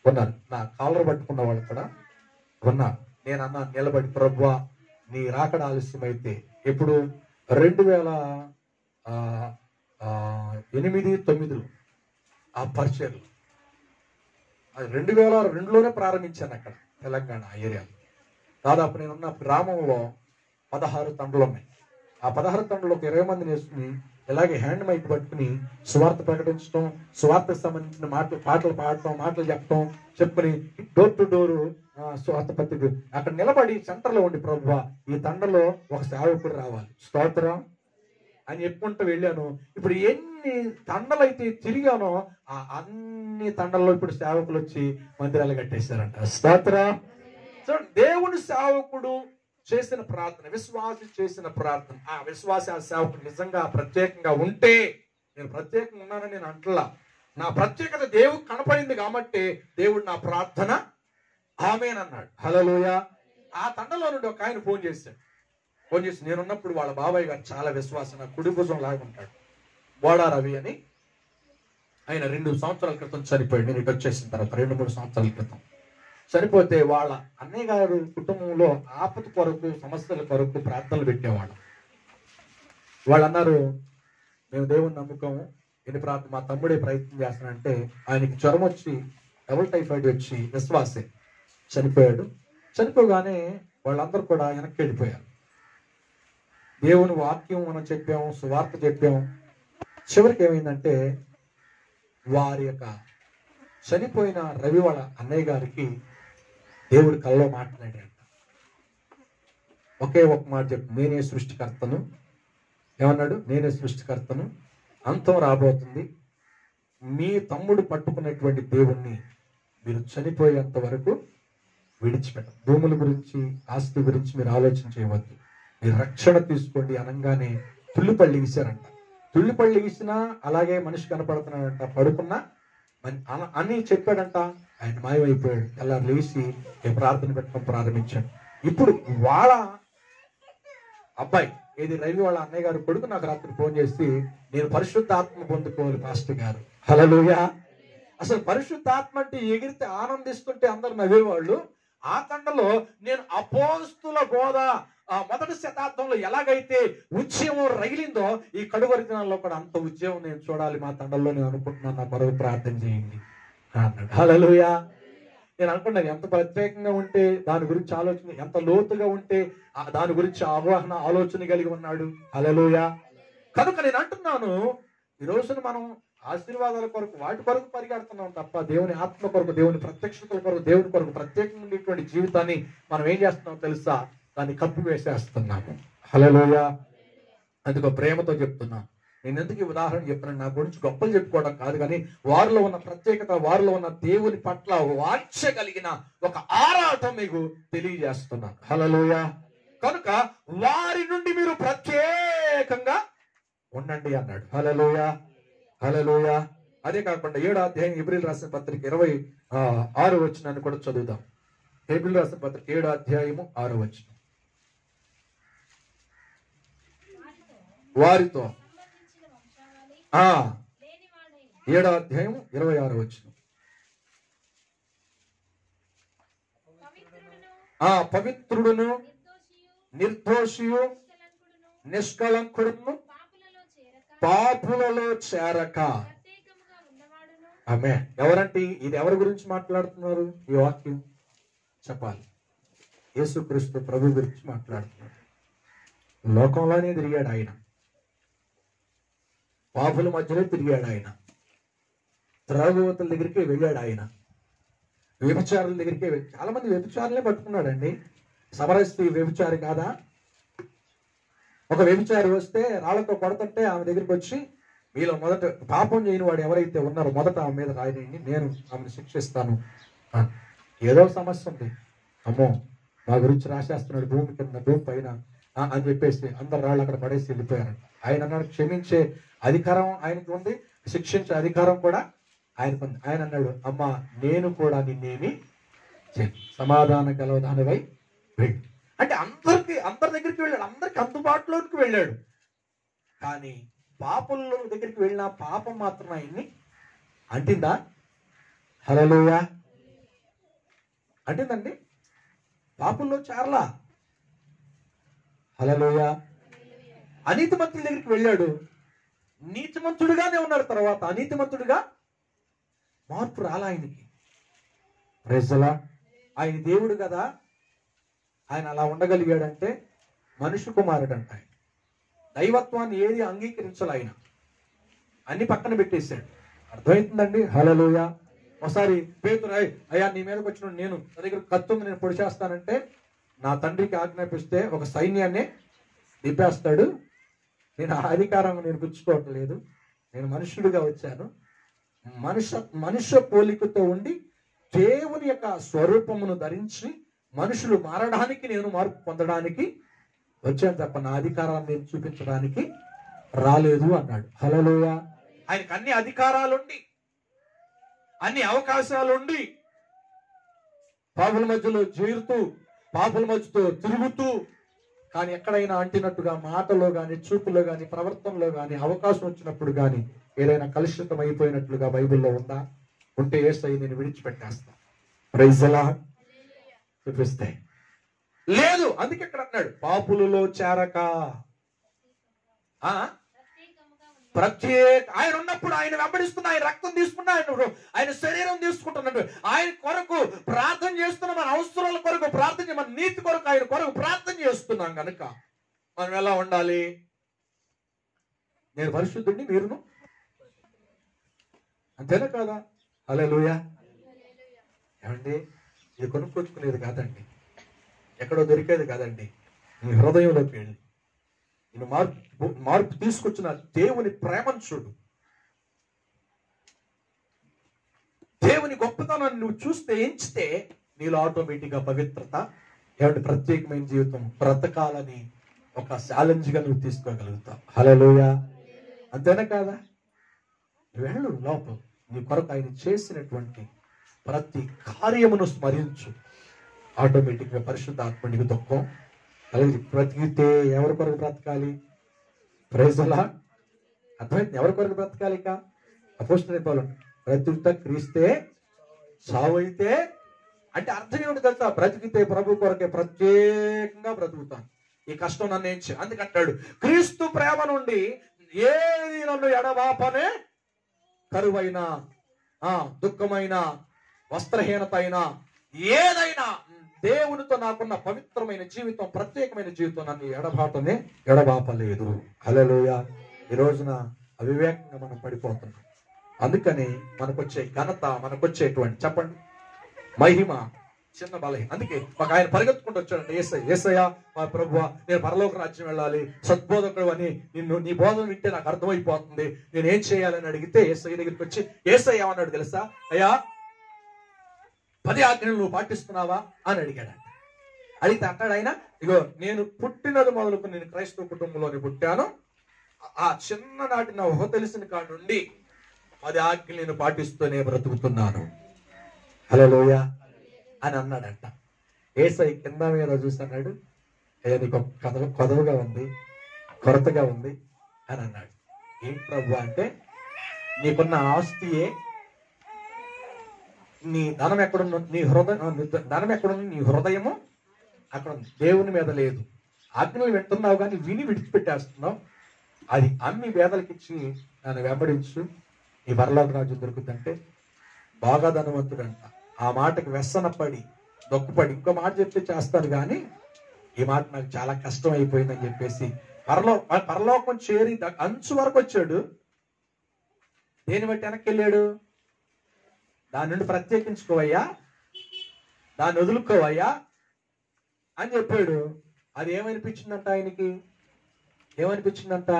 ఉన్నారు, నా కాలర్ పట్టుకున్న వాళ్ళు కూడా ఉన్నారు. నేను అన్నా నిలబడి, ప్రభువా నీ రాకడ ఆలస్యమైతే ఎప్పుడు 2008-9 ఆ పరిచయలు, అది 2002లోనే ప్రారంభించాను అక్కడ తెలంగాణ ఏరియాలో. దాదాపు నేనున్న గ్రామంలో 16 తండ్రులు ఉన్నాయి. ఆ 16 తండ్రులకు 20 మందిని వేసుకుని ఇలాగే హ్యాండ్ మైక్ పట్టుకుని సువార్త ప్రకటించడం, సువార్తకు సంబంధించిన పాటలు పాడటం, మాటలు చెప్పుకుని డోర్ టు డోరు సువార్త పత్రిక అక్కడ నిలబడి సెంటర్లో ఉండి, ప్రభువా ఈ తండలో ఒక సేవకుడు రావాలి, స్తోత్రం అని చెప్పుకుంటూ వెళ్ళాను. ఇప్పుడు ఎన్ని తండలైతే తిరిగానో ఆ అన్ని తండల్లో ఇప్పుడు సేవకులు వచ్చి మందిరాలు కట్టేశారంట, స్తోత్రం. చూడండి, దేవుని సేవకుడు చేసిన ప్రార్థన, విశ్వాసి చేసిన ప్రార్థన, ఆ విశ్వాస సేవకుడు నిజంగా ప్రత్యేకంగా ఉంటే, నేను ప్రత్యేకంగా ఉన్నానని నేను అంటలా, నా ప్రత్యేకత దేవుడు కనపడింది కాబట్టి దేవుడు నా ప్రార్థన ఆమేన్ అన్నాడు. హల్లెలూయా. ఆ తండలో నుండి ఒక ఆయన ఫోన్ చేసి నేనున్నప్పుడు వాళ్ళ బాబాయ్ గారు చాలా విశ్వాసం, నా కుడి భుజం లాగా ఉంటాడు, బోడా రవి అని. ఆయన 2 సంవత్సరాల క్రితం చనిపోయాడు. నేను ఇటు వచ్చేసిన తర్వాత 2-3 సంవత్సరాల క్రితం చనిపోతే వాళ్ళ అన్నయ్య గారు కుటుంబంలో ఆపద కొరకు, సమస్యల కొరకు ప్రార్థనలు పెట్టేవాళ్ళు. వాళ్ళు అన్నారు, మేము దేవుని నమ్ముకోము, ఎన్ని ప్రార్థన మా తమ్ముడే ప్రయత్నం చేస్తానంటే ఆయనకి జ్వరం వచ్చి డబుల్ టైఫాయిడ్ వచ్చి విశ్వాసే చనిపోయాడు. చనిపోగానే వాళ్ళందరూ కూడా వెనక్కి వెళ్ళిపోయారు. దేవుని వాక్యం మనం చెప్పాము, సువార్త చెప్పాము. చివరికి ఏమైందంటే వారి యొక్క చనిపోయిన రవి వాళ్ళ అన్నయ్య గారికి దేవుడి కల్లో మాట్లాడాడు. ఒకే ఒక మాట చెప్పు, నేనే సృష్టికర్తను. ఏమన్నాడు? నేనే సృష్టికర్తను, అంతం రాబోతుంది. మీ తమ్ముడు పట్టుకున్నటువంటి దేవుణ్ణి మీరు చనిపోయేంత వరకు విడిచిపెట్టండి. భూముల గురించి, ఆస్తి గురించి మీరు ఆలోచన చేయవద్దు. మీరు రక్షణ తీసుకోండి అనగానే తుళ్ళిపళ్ళు ఇసారంట. తుళ్ళిపళ్ళు ఇసినా అలాగే మనిషి కనపడుతున్నాడంట, పడుకున్నా అని చెప్పాడంట. ఆయన మాయమైపోయాడు. అలా లేచి ప్రార్థన పెట్టడం ప్రారంభించాడు. ఇప్పుడు వాళ్ళ అబ్బాయి ఏది రవి వాళ్ళ అన్నయ్య గారు కొడుకు నాకు రాత్రి ఫోన్ చేసి, నేను పరిశుద్ధాత్మ పొందుకోవాలి పాస్టర్ గారు. హల్లెలూయా. అసలు పరిశుద్ధాత్మ అంటే ఎగిరితే ఆనందిస్తుంటే అందరు నవ్వేవాళ్ళు. ఆ తండలో నేను అపోస్తుల బోధ మొదటి శతాబ్దంలో ఎలాగైతే ఉద్యమం రగిలిందో ఈ కడుగరి దినాల్లో కూడా అంత ఉద్యమం నేను చూడాలి మా తండల్లో, నేను అనుకుంటున్నాను, నా కొరకు ప్రార్థన చేయండి అన్నాడు. హల్లెలూయా. నేను అనుకున్నాను ఎంత ప్రత్యేకంగా ఉంటే దాని గురించి ఆలోచన, ఎంత లోతుగా ఉంటే దాని గురించి అవగాహన ఆలోచన కలిగి ఉన్నాడు. హల్లెలూయా. కనుక నేను అంటున్నాను, ఈ రోజున మనం ఆశీర్వాదాల కొరకు వాటి కొరకు పరిగెడుతున్నాం తప్ప దేవుని ఆత్మ కొరకు, దేవుని ప్రత్యక్షతల కొరకు, దేవుని కొరకు ప్రత్యేకమైనటువంటి జీవితాన్ని మనం ఏం చేస్తున్నాం తెలుసా? దాన్ని కప్పు వేసేస్తున్నాము. హల్లెలూయా. అందుకో ప్రేమతో చెప్తున్నా. నేను ఎందుకు ఈ ఉదాహరణ చెప్తున్నాను? నా గురించి గొప్పలు చెప్పుకోవడం కాదు, కానీ వారిలో ఉన్న ప్రత్యేకత, వారిలో ఉన్న దేవుని పట్ల వాంఛ కలిగిన ఒక ఆరాటం మీకు తెలియజేస్తున్నాను. హల్లెలూయా. కనుక వారి నుండి మీరు ప్రత్యేకంగా ఉండండి అన్నాడు. హల్లెలూయా. హల్లెలూయా. అదే కాకుండా 7వ అధ్యాయం హెబ్రీయులు రాసిన పత్రిక 26వ వచనాన్ని కూడా చదువుదాం. హెబ్రీయులు రాసిన పత్రిక 7వ అధ్యాయము 6వ వచనం. వారితో 7వ అధ్యాయం 26వ వచనం. పవిత్రుడును నిర్దోషియు నిష్కళంకుడును పాపులలో చేరక. ఆమె ఎవరంటే ఇది ఎవరి గురించి మాట్లాడుతున్నారు? ఈ వాక్యం చెప్పాలి. యేసుక్రీస్తు ప్రభు గురించి మాట్లాడుతున్నారు. లోకంలోనే తిరిగాడు ఆయన, పాపుల మధ్యలో తిరిగాడు ఆయన, త్రాగుబోతుల దగ్గరికి వెళ్ళాడు ఆయన, వ్యభిచారుల దగ్గరికి చాలా మంది వ్యభిచారులే పట్టుకున్నాడండి. సమరస్త్రీ వ్యభిచారి కాదా? ఒక వ్యభిచారి వస్తే రాళ్లతో కొడుతుంటే ఆమె దగ్గరికి వచ్చి, మీలో మొదట పాపం చేయని వాడు ఎవరైతే ఉన్నారో మొదట ఆమె మీద రాయని, నేను ఆమెను శిక్షిస్తాను. ఏదో సమస్య ఉంది, అమ్మో మా గురించి రాసేస్తున్నాడు భూమి కింద భూమి పైన అని చెప్పేసి అందరు రాళ్ళు అక్కడ పడేసి వెళ్ళిపోయారు. ఆయన అన్నాడు క్షమించే అధికారం ఆయనకు ఉంది, శిక్షించే అధికారం కూడా ఆయనకు ఉంది. ఆయన అన్నాడు, అమ్మా నేను కూడా నిన్నేమి సమాధాన గలవదానివై వెళ్ళు అంటే అందరి దగ్గరికి వెళ్ళాడు, అందరికి అందుబాటులోకి వెళ్ళాడు. కానీ పాపుల దగ్గరికి వెళ్ళిన పాపం మాత్రం ఆయన్ని అంటిందా? హల్లెలూయా. అంటిందండి? పాపుల్లో చేరలా. హల్లెలూయా. అనీతిమంతుల దగ్గరికి వెళ్ళాడు, నీతిమంతుడిగానే ఉన్నాడు. తర్వాత అనీతిమంతుడిగా మార్పు రాలా ఆయనకి. Praise the lord. ఆయన దేవుడు కదా, ఆయన అలా ఉండగలిగాడంటే మనుష్య కుమారుడు అంట. ఆయన దైవత్వాన్ని ఏది అంగీకరించాలి, ఆయన అన్ని పక్కన పెట్టేశాడు. అర్థమవుతుందండి? హల్లెలూయా. ఒకసారి పేతురు, అయ్యా నీ మీదకి వచ్చిన నేను నా దగ్గర కత్తుంది నేను పొడి చేస్తానంటే, నా తండ్రికి ఆజ్ఞాపిస్తే ఒక సైన్యాన్ని దింపేస్తాడు. నేను ఆ అధికారం నేను పుచ్చుకోవటం లేదు, నేను మనుషుడిగా వచ్చాను, మనుష్య పోలికతో ఉండి దేవుని యొక్క స్వరూపమును ధరించి మనుషులు మారడానికి, నేను మార్పు పొందడానికి వచ్చాను తప్ప నా అధికారాన్ని నేను చూపించడానికి రాలేదు అన్నాడు. హల్లెలూయా. ఆయనకు అన్ని అధికారాలుండి, అన్ని అవకాశాలుండి, పాపుల మధ్యలో చేరుతూ, పాపుల మధ్యతో తిరుగుతూ, కానీ ఎక్కడైనా అంటినట్టుగా మాటలో గాని, చూపులో గాని, ప్రవర్తనలో గాని, అవకాశం వచ్చినప్పుడు గాని ఏదైనా కలుషితం అయిపోయినట్లుగా బైబిల్లో ఉందా? ఉంటే యేసయ్య నేను విడిచిపెట్టేస్తా. Praise the lord. చూపిస్తే లేదు. అందుకే ఇక్కడ అన్నాడు పాపులలో చేరక. ప్రత్యేక ఆయన ఉన్నప్పుడు ఆయన వెంబడిస్తున్నా, ఆయన రక్తం తీసుకున్నా, ఆయన శరీరం తీసుకుంటున్నాడు, ఆయన కొరకు ప్రార్థన చేస్తున్నా, మన అవసరాల కొరకు ప్రార్థన, మన నీతి కొరకు ఆయన కొరకు ప్రార్థన చేస్తున్నాం కనుక మనం ఎలా ఉండాలి? నేను పరిశుద్ధుడిని, మీరును అంతేనా కాదా? హల్లెలూయా. ఏమండి, ఇది కొనుక్కొచ్చుకునేది కాదండి, ఎక్కడో దొరికేది కాదండి, నీ హృదయంలోకి వెళ్ళి నేను మార్పు తీసుకొచ్చిన దేవుని ప్రేమను చూడు. దేవుని గొప్పతనాన్ని నువ్వు చూస్తే ఎంచితే నీలో ఆటోమేటిక్గా పవిత్రత ఏమంటే ప్రత్యేకమైన జీవితం బ్రతకాలని ఒక ఛాలెంజ్గా నువ్వు తీసుకోగలుగుతావు. హల్లెలూయా. అంతేనా కాదా? వెళ్ళు లోపల, నీ కొరకు ఆయన చేసినటువంటి ప్రతి కార్యమును స్మరించు. ఆటోమేటిక్గా పరిశుద్ధాత్మ నీకు దుఃఖం కలిగి బ్రతికితే ఎవరి కొరకు బ్రతకాలి? Praise the lord. అర్థమైంది? ఎవరి కొరకు బ్రతకాలి? ఇక అపోస్తలుడైన పౌలు బ్రతుకుట క్రీస్తే, సావైతే అంటే అర్థం ఏమిటి తెలుసా? బ్రతికితే ప్రభు కొరకే ప్రత్యేకంగా బ్రతుకుతాను, ఈ కష్టం నన్ను ఏం చేయ. అందుకంటాడు క్రీస్తు ప్రేమ నుండి ఏది నన్ను ఎడబాపనే, కరువైనా దుఃఖమైన వస్త్రహీనత అయినా ఏదైనా దేవునితో నాకున్న పవిత్రమైన జీవితం, ప్రత్యేకమైన జీవితం నన్ను ఎడబాపలేదు. హల్లెలూయా. ఈ రోజున అవివేకంగా మనం పడిపోతున్నాం. అందుకని మనకొచ్చే ఘనత, మనకొచ్చేటువంటి చెప్పండి మహిమ చిన్న బలహీన. అందుకే ఒక ఆయన పరిగెత్తుకుంటూ వచ్చాడంటే యేసయ్య మా ప్రభువా, నేను పరలోక రాజ్యం వెళ్ళాలి, సద్బోధకుడు అని నీ బోధన వింటే నాకు అర్థమైపోతుంది, నేను ఏం చేయాలని అడిగితే యేసయ్య దగ్గరికి వచ్చి యేసయ్య ఏమన్నాడు తెలుసా? అయ్యా 10 ఆజ్ఞలు నువ్వు పాటిస్తున్నావా అని అడిగాడంట. అడిగితే అంటాడు ఆయన, ఇగో నేను పుట్టినది మొదలుకు నేను క్రైస్తవ కుటుంబంలోనే పుట్టాను, ఆ చిన్ననాటి నా ఊహ తెలిసిన కాడి నుండి 10 ఆజ్ఞలు నేను పాటిస్తూనే బ్రతుకుతున్నాను. హల్లెలూయా అని అన్నాడంట. యేసయ్య కింద మీద చూసి అన్నాడు, అయ్యా నీకు కొదవగా ఉంది, కొరతగా ఉంది అని అన్నాడు. ఏంటి ప్రభు అంటే, నీకున్న ఆస్తియే, నీ ధనం ఎక్కడున్న ధనం ఎక్కడుంది, నీ హృదయము అక్కడ దేవుని మీద లేదు. ఆజ్ఞలు వింటున్నావు కానీ విని విడిచిపెట్టేస్తున్నావు. అది అన్ని వేదలకిచ్చి నన్ను వెంబడించు, ఈ పరలోక రాజ్యం దొరుకుతుందంటే. బాగా ధనవంతుడంట. ఆ మాటకు వ్యసనపడి దొక్కుపడి ఇంకో మాట చెప్తే చేస్తాను కానీ ఈ మాట నాకు చాలా కష్టం అయిపోయిందని చెప్పేసి పరలోకం చేరి అంచు వరకు వచ్చాడు. దేని బట్టి వెనక్కి వెళ్ళాడు? దాని నుండి ప్రత్యేకించుకోవయ్యా, దాన్ని వదులుకోవయ్యా అని చెప్పాడు. అది ఏమనిపించిందంట ఆయనకి? ఏమనిపించిందంట?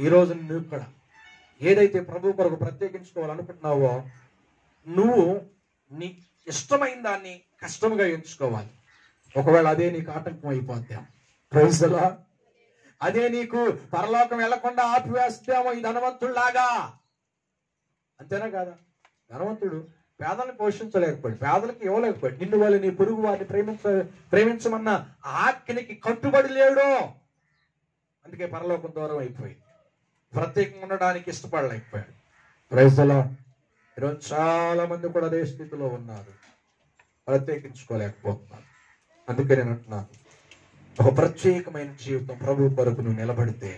ఈరోజు నువ్వు కూడా ఏదైతే ప్రభు కొరకు ప్రత్యేకించుకోవాలనుకుంటున్నావో నువ్వు నీ ఇష్టమైన దాన్ని కష్టంగా ఎంచుకోవాలి. ఒకవేళ అదే నీకు ఆటంకం అయిపోద్దాం, ప్రైజ్ ది లార్డ్, అదే నీకు పరలోకం వెళ్లకుండా ఆపివేస్తామో ఈ ధనవంతుడిలాగా. అంతేనా కాదా? ధనవంతుడు పేదలను పోషించలేకపోయాడు, పేదలకు ఇవ్వలేకపోయాడు. నిన్ను వాళ్ళు నీ పొరుగు వారిని ప్రేమించమన్న ఆజ్ఞకి కట్టుబడి లేడు. అందుకే పరలోకం దూరం అయిపోయింది, ప్రత్యేకంగా ఉండడానికి ఇష్టపడలేకపోయాడు. Praise the lord. ఈరోజు చాలా మంది కూడా అదే స్థితిలో ఉన్నారు, ప్రత్యేకించుకోలేకపోతున్నారు. అందుకే నేను అంటున్నాను, ఒక ప్రత్యేకమైన జీవితం ప్రభు కొరకు నువ్వు నిలబడితే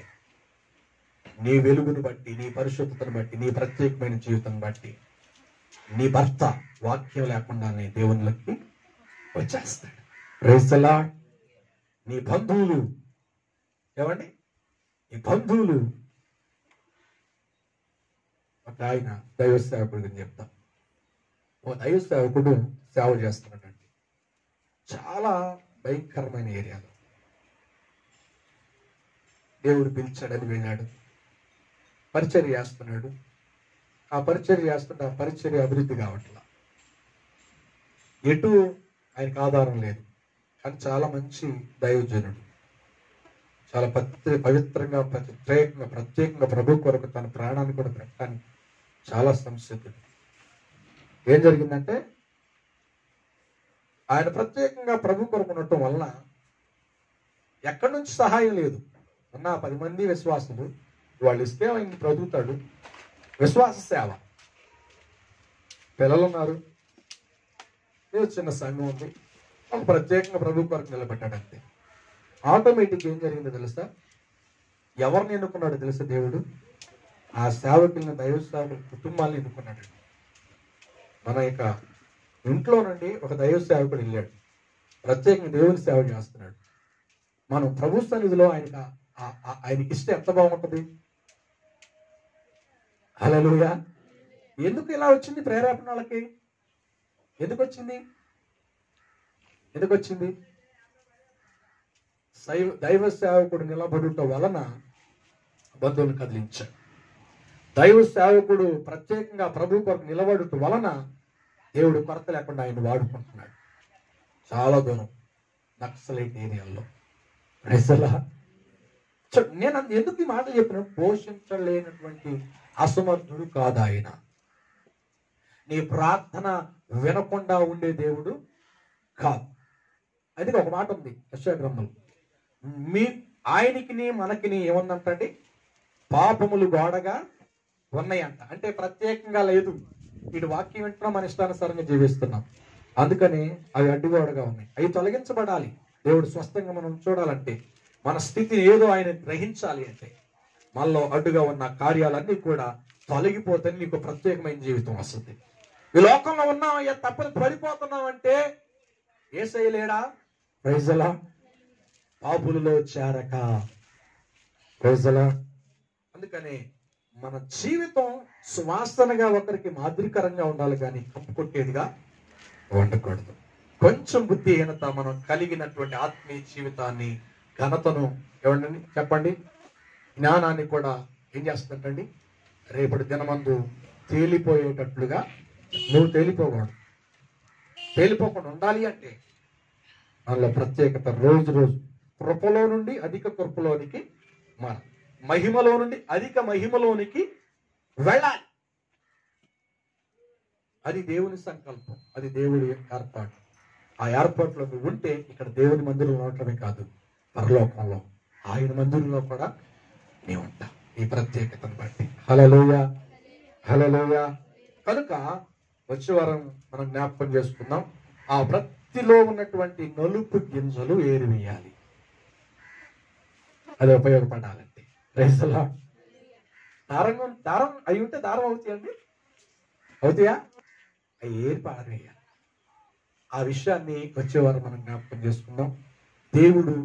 నీ వెలుగును బట్టి, నీ పరిశుద్ధతను బట్టి, నీ ప్రత్యేకమైన జీవితం బట్టి నీ భర్త వాక్యం లేకుండానే దేవునిలోకి వచ్చేస్తాడు. Praise the lord. నీ బంధువులు ఏమండి, నీ బంధువులు, ఒక ఆయన దైవ సేవకుడు అని చెప్తాం. ఓ దైవ సేవకుడు సేవ చేస్తున్నాడండి చాలా భయంకరమైన ఏరియాలో. దేవుడు పిలిచాడని వెళ్ళాడు, పరిచర్య చేస్తున్నాడు. ఆ పరిచర్య చేస్తుంటే ఆ పరిచర్య అభివృద్ధి కావట్లా, ఎటు ఆయనకు ఆధారం లేదు. కానీ చాలా మంచి దైవజనుడు, చాలా పవిత్రంగా ప్రత్యేకంగా ప్రభు కొరకు తన ప్రాణాన్ని కూడా పెట్టడానికి చాలా సంసిద్ధుడు. ఏం జరిగిందంటే, ఆయన ప్రత్యేకంగా ప్రభు కొరకు ఉండటం వలన ఎక్కడి నుంచి సహాయం లేదు. ఉన్న 10 మంది విశ్వాసులు, వాళ్ళు ఇస్తే ఆయన బ్రతుకుతాడు. విశ్వాస సేవ, పిల్లలు ఉన్నారు, ఏదో చిన్న సంఘం ఉంది, ఒక ప్రత్యేకంగా ప్రభు కొరకు నిలబెట్టాడు అంతే. ఆటోమేటిక్ ఏం జరిగిందో తెలుసా? ఎవరిని ఎన్నుకున్నాడు తెలుసా దేవుడు? ఆ సేవకులను, దైవ సేవకుల కుటుంబాలను ఎన్నుకున్నాడు. మన యొక్క ఇంట్లో నుండి ఒక దైవ సేవకుడు వెళ్ళాడు, ప్రత్యేకంగా దేవుని సేవ చేస్తున్నాడు. మనం ప్రభు సన్నిధిలో ఆయనకి ఇస్తే ఎంత బాగుంటుంది. హల్లెలూయా. ఎందుకు ఇలా వచ్చింది ప్రేరేపణ వాళ్ళకి? ఎందుకు వచ్చింది? దైవ సేవకుడు నిలబడుట వలన బంధువులను కదిలించాడు. దైవ సేవకుడు ప్రత్యేకంగా ప్రభు కొరకు నిలబడుట వలన దేవుడు కొరత లేకుండా ఆయన వాడుకుంటున్నాడు. చాలా దూరం నక్సలైట్ ఏరియాల్లో నేను ఎందుకు ఈ మాట చెప్పిన, పోషించలేనటువంటి అసమర్థుడు కాదు ఆయన. నీ ప్రార్థన వినకుండా ఉండే దేవుడు కాదు. అది ఒక మాట ఉంది యెషయా గ్రంథంలో, ఆయనకి మనకి ఏముందంటండి, పాపములు గోడగా ఉన్నాయంట. అంటే ప్రత్యేకంగా లేదు, వీటి వాక్యం వింటున్నాం, మన ఇష్టానుసారంగా జీవిస్తున్నాం, అందుకని అవి అడ్డుగోడగా ఉన్నాయి. అవి తొలగించబడాలి. దేవుడు స్వస్థంగా మనం చూడాలంటే, మన స్థితిని ఏదో ఆయన గ్రహించాలి అంటే, మనలో అడ్డుగా ఉన్న కార్యాలన్నీ కూడా తొలగిపోతే నీకు ప్రత్యేకమైన జీవితం వస్తుంది. ఈ లోకంలో ఉన్నామయ్యా, తప్పని పడిపోతున్నాం అంటే యేసయ్య లేడా? ప్రైజలా. పాపులలో చేరక, ప్రైజలా. అందుకని మన జీవితం సువాసనగా ఒకరికి మాదిరికరంగా ఉండాలి, కానీ కంపు కొట్టేదిగా ఉండకూడదు. కొంచెం బుద్ధిహీనత మనం కలిగినటువంటి ఆత్మీయ జీవితాన్ని, ఘనతను ఏమండి చెప్పండి, జ్ఞానాన్ని కూడా ఏం చేస్తుందండి, రేపటి దినమందు తేలిపోయేటట్లుగా నువ్వు తేలిపోకూడదు. తేలిపోకుండా ఉండాలి అంటే అందులో ప్రత్యేకత రోజు రోజు కృపలో నుండి అధిక కృపలోనికి మహిమలో నుండి అధిక మహిమలోనికి వెళ్ళాలి. అది దేవుని సంకల్పం, అది దేవుడి ఏర్పాటు. ఆ ఏర్పాటులో నువ్వు ఉంటే ఇక్కడ దేవుని మందిరంలో ఉండటమే కాదు, పరలోకంలో ఆయన మందిరంలో కూడా నీవు ఉంటావు. ఈ ప్రత్యేకతను బట్టి హల్లెలూయా, హల్లెలూయా. కనుక వచ్చే వారం మనం జ్ఞాపకం చేసుకుందాం, ఆ ప్రత్తిలో ఉన్నటువంటి నలుపు గింజలు ఏరివేయాలి. అది ఉపయోగపడాలంటే రైతులా దారం అయి ఉంటే దారం అవుతాయండి, అవుతాయా? అవి ఏరి పారవేయాలి. ఆ విషయాన్ని వచ్చేవారు మనం జ్ఞాపకం చేసుకుందాం. దేవుడు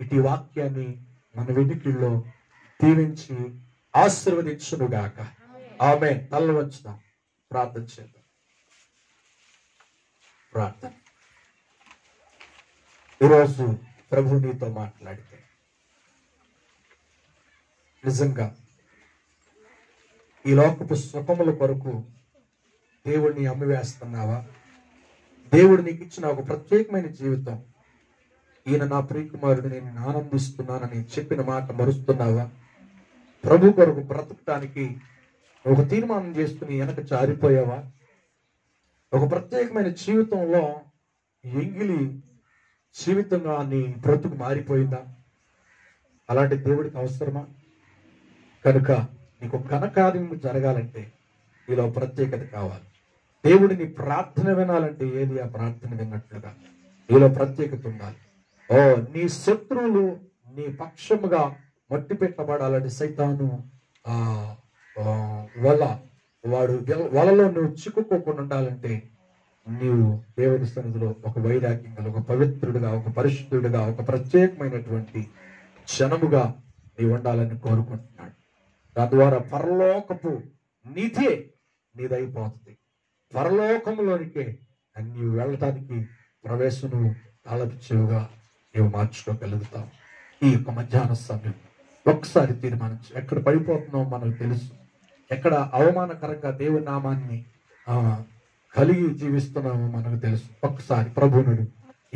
ఇటు వాక్యాన్ని మన వెనుకల్లో దీవించి ఆశీర్వదించునుగాక. ఆమేన్. తల వంచుదాం, ప్రార్థన చేద్దాం. ప్రార్థన. ఈరోజు ప్రభు నీతో మాట్లాడితే నిజంగా ఈ లోకపు సుఖముల కొరకు దేవుడిని అమ్మివేస్తున్నావా? దేవుడు నీకు ఇచ్చిన ఒక ప్రత్యేకమైన జీవితం, ఈయన నా ప్రియకుమారుడు, నేను ఆనందిస్తున్నానని చెప్పిన మాట మరుస్తున్నావా? ప్రభు కొరకు బ్రతకటానికి ఒక తీర్మానం చేసుకుని వెనక జారిపోయావా? ఒక ప్రత్యేకమైన జీవితంలో ఎంగిలి జీవితంగా నీ బ్రతుకు మారిపోయిందా? అలాంటి దేవుడికి అవసరమా? కనుక నీకు ఘనకార్యం జరగాలంటే నీలో ప్రత్యేకత కావాలి. దేవుడిని ప్రార్థన వినాలంటే ఏది ఆ ప్రార్థన విన్నట్లుగా నీలో ప్రత్యేకత ఉండాలి. నీ శత్రువులు నీ పక్షముగా మట్టి పెట్టబడాలంటే సైతాను వలలో నువ్వు చిక్కుకోకుండా ఉండాలంటే నీవు దేవుని సన్నిధిలో ఒక వైరాగ్యంగా, ఒక పవిత్రుడిగా, ఒక పరిశుద్ధుడిగా, ఒక ప్రత్యేకమైనటువంటి జనముగా నీవు ఉండాలని కోరుకుంటున్నాడు. దాని ద్వారా పరలోకపు నిధే నీదైపోతుంది. పరలోకంలోనికే నీవు వెళ్ళటానికి ప్రవేశము తాళపిచ్చేవుగా నీవు మార్చుకోగలుగుతావు. ఈ యొక్క మధ్యాహ్న సమయం ఒక్కసారి తీర్మానించు. ఎక్కడ పడిపోతున్నావు మనకు తెలుసు, ఎక్కడ అవమానకరంగా దేవుని నామాన్ని కలిగి జీవిస్తున్నామో మనకు తెలుసు. ఒక్కసారి ప్రభువునుడు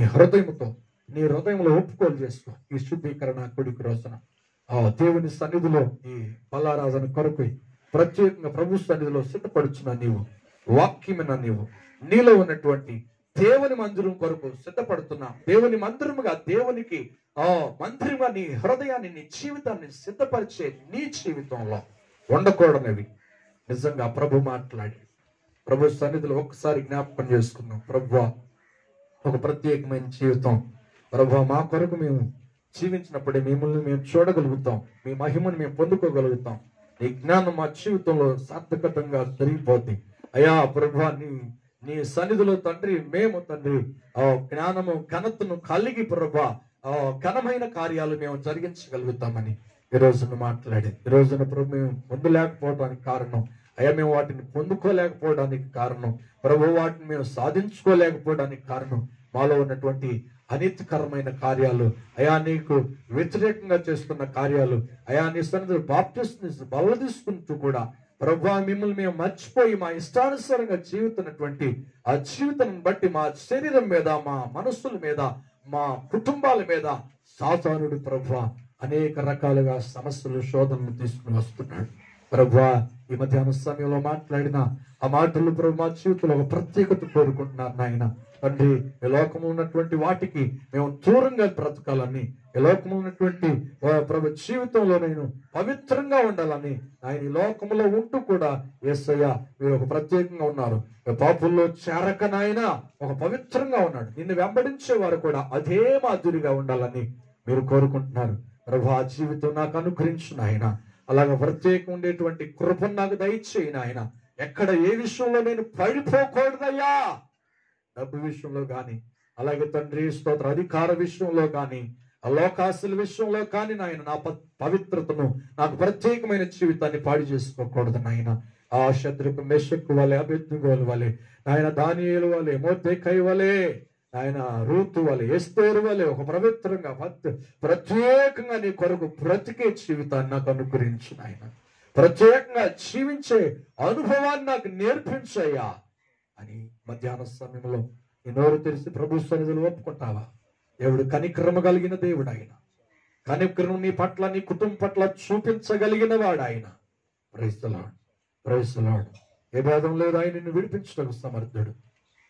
ఈ హృదయంతో నీ హృదయంలో ఒప్పుకోలు చేసుకో. ఈ శుద్ధీకరణ కొడుకు రోజున దేవుని సన్నిధిలో ఈ బల్లారాజన కొరకు ప్రత్యేకంగా ప్రభు సన్నిధిలో సిద్ధపడుచున్న నీవు, వాక్యమైన నీవు, నీలో ఉన్నటువంటి దేవుని మందిరం కొరకు సిద్ధపడుతున్నా, దేవుని మందిరముగా, దేవునికి మందిరముగా నీ హృదయాన్ని, నీ జీవితాన్ని సిద్ధపరిచే నీ జీవితంలో ఉండకూడనివి నిజంగా ప్రభు మాట్లాడి ప్రభు సన్నిధిలో ఒక్కసారి జ్ఞాపకం చేసుకున్నాం. ప్రభువా, ఒక ప్రత్యేకమైన జీవితం ప్రభువా మా కొరకు మేము జీవించినప్పుడే మిమ్మల్ని మేము చూడగలుగుతాం, మీ మహిమను మేము పొందుకోగలుగుతాం. నీ జ్ఞానం మా జీవితంలో సార్థకతంగా జరిగిపోద్ది. అయ్యా ప్రభువా, నీ సన్నిధిలో తండ్రి మేము తండ్రి జ్ఞానము ఘనతను కలిగి ప్రభువా ఘనమైన కార్యాలు మేము జరిగించగలుగుతామని ఈ రోజున మాట్లాడి, ఈ రోజున ప్రభు మేము పొందలేకపోవడానికి కారణం అయ్యా, మేము వాటిని పొందుకోలేకపోవడానికి కారణం ప్రభు, వాటిని మేము సాధించుకోలేకపోవడానికి కారణం మాలో ఉన్నటువంటి అనీతికరమైన కార్యాలు, అయా నీకు వ్యతిరేకంగా చేస్తున్న కార్యాలు, అయా నీ సన్నిధిలో బాప్టిస్ట్ని బల్ల తీసుకుంటూ కూడా ప్రభువా, మిమ్మల్ని మేము మర్చిపోయి మా ఇష్టానుసారంగా జీవితున్నటువంటి ఆ జీవితం బట్టి మా శరీరం మీద, మా మనస్సుల మీద, మా కుటుంబాల మీద సాతానుడు ప్రభువా అనేక రకాలుగా సమస్యలు, శోధనలు తీసుకుని వస్తున్నాడు. ప్రభువా, ఈ మధ్యాహ్న సమయంలో మాట్లాడిన ఆ మాటలు ప్రభు మా జీవితంలో ఒక ప్రత్యేకత కోరుకుంటున్నారు నాయన. తండ్రి, ఈ లోకంలో ఉన్నటువంటి వాటికి మేము దూరంగా బ్రతకాలని, ఈ లోకంలో ఉన్నటువంటి ప్రభు జీవితంలో నేను పవిత్రంగా ఉండాలని ఆయన ఈ లోకంలో ఉంటూ కూడా యేసయ్య మీరు ఒక ప్రత్యేకంగా ఉన్నారు. పాపుల్లో చేరక నాయన ఒక పవిత్రంగా ఉన్నాడు. నిన్ను వెంబడించే వారు కూడా అదే మాదిరిగా ఉండాలని మీరు కోరుకుంటున్నారు. ప్రభు ఆ జీవితం నాకు అనుగ్రహించు నాయన. అలాగే ప్రత్యేకం ఉండేటువంటి కృపను నాకు దయచేయి నాయన. ఎక్కడ ఏ విషయంలో నేను పడిపోకూడదయ్యా, డబ్బు విషయంలో కానీ, అలాగే తండ్రి స్తోత్ర అధికార విషయంలో కానీ, లోకాసుల విషయంలో కానీ నాయన నా పవిత్రతను, నాకు ప్రత్యేకమైన జీవితాన్ని పాడు చేసుకోకూడదు నాయన. ఆ శత్రుకు మెషక్కు వలె, అబేద్నెగోలు వలె నాయన, దానియేలు వలె, మోర్దెకై వలె ఆయన, రూతు వలె, ఎస్తేరు వలె ఒక పవిత్రంగా ప్రత్యేకంగా నీ కొరకు బ్రతికే జీవితాన్ని నాకు అనుగ్రహించు నాయన. ప్రత్యేకంగా జీవించే అనుభవాన్ని నాకు నేర్పించయ్యా అని మధ్యాహ్న సమయంలో నీ నోరు తెరిచి ప్రభు సన్నిధిలో ఒప్పుకుంటావా? దేవుడు కనిక్రమ కలిగిన దేవుడు ఆయన. కనిక్రమం నీ పట్ల, నీ కుటుంబం పట్ల చూపించగలిగిన వాడు ఆయన. Praise the Lord, praise the Lord. ఏ భేదం లేదు, ఆయన నిన్ను విడిపించడానికి సమర్థుడు.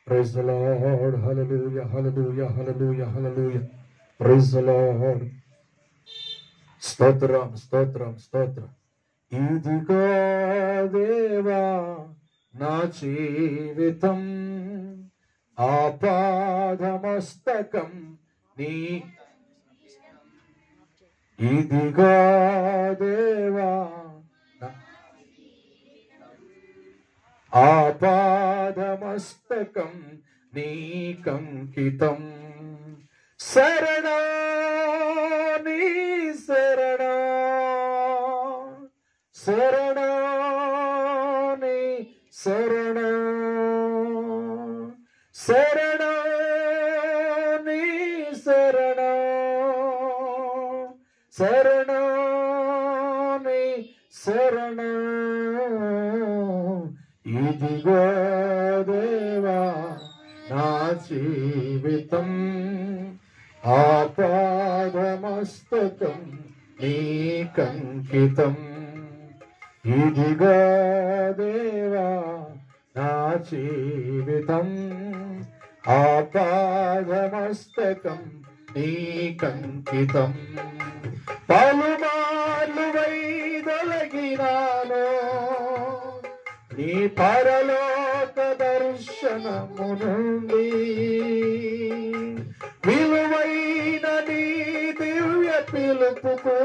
Praise the Lord, hallelujah, hallelujah, hallelujah, hallelujah. Praise the Lord. స్తోత్రం, స్తోత్రం, స్తోత్రం. ఇదిగో దేవా నా జీవితం, ఆపాదమస్తకం నీ, ఇదిగో దేవా ఆపాదమస్తకం నీకంకితం. శరణా నీ శరణా, శరణా నీ శరణా, శరణా నీ శరణా, శరణా నీ శరణా. ఇదిగో దేవా నా జీవితం, ఆపాదమస్తకం నీకంకితం. ఇదిగో దేవా నా జీవితం, ఆపాదమస్తకం నీకంకితం. పలుమార్లు వైదొలగినాను నీ పరలోక దర్శనము నుండి, విలువైన నీ దివ్య పిలుపుకు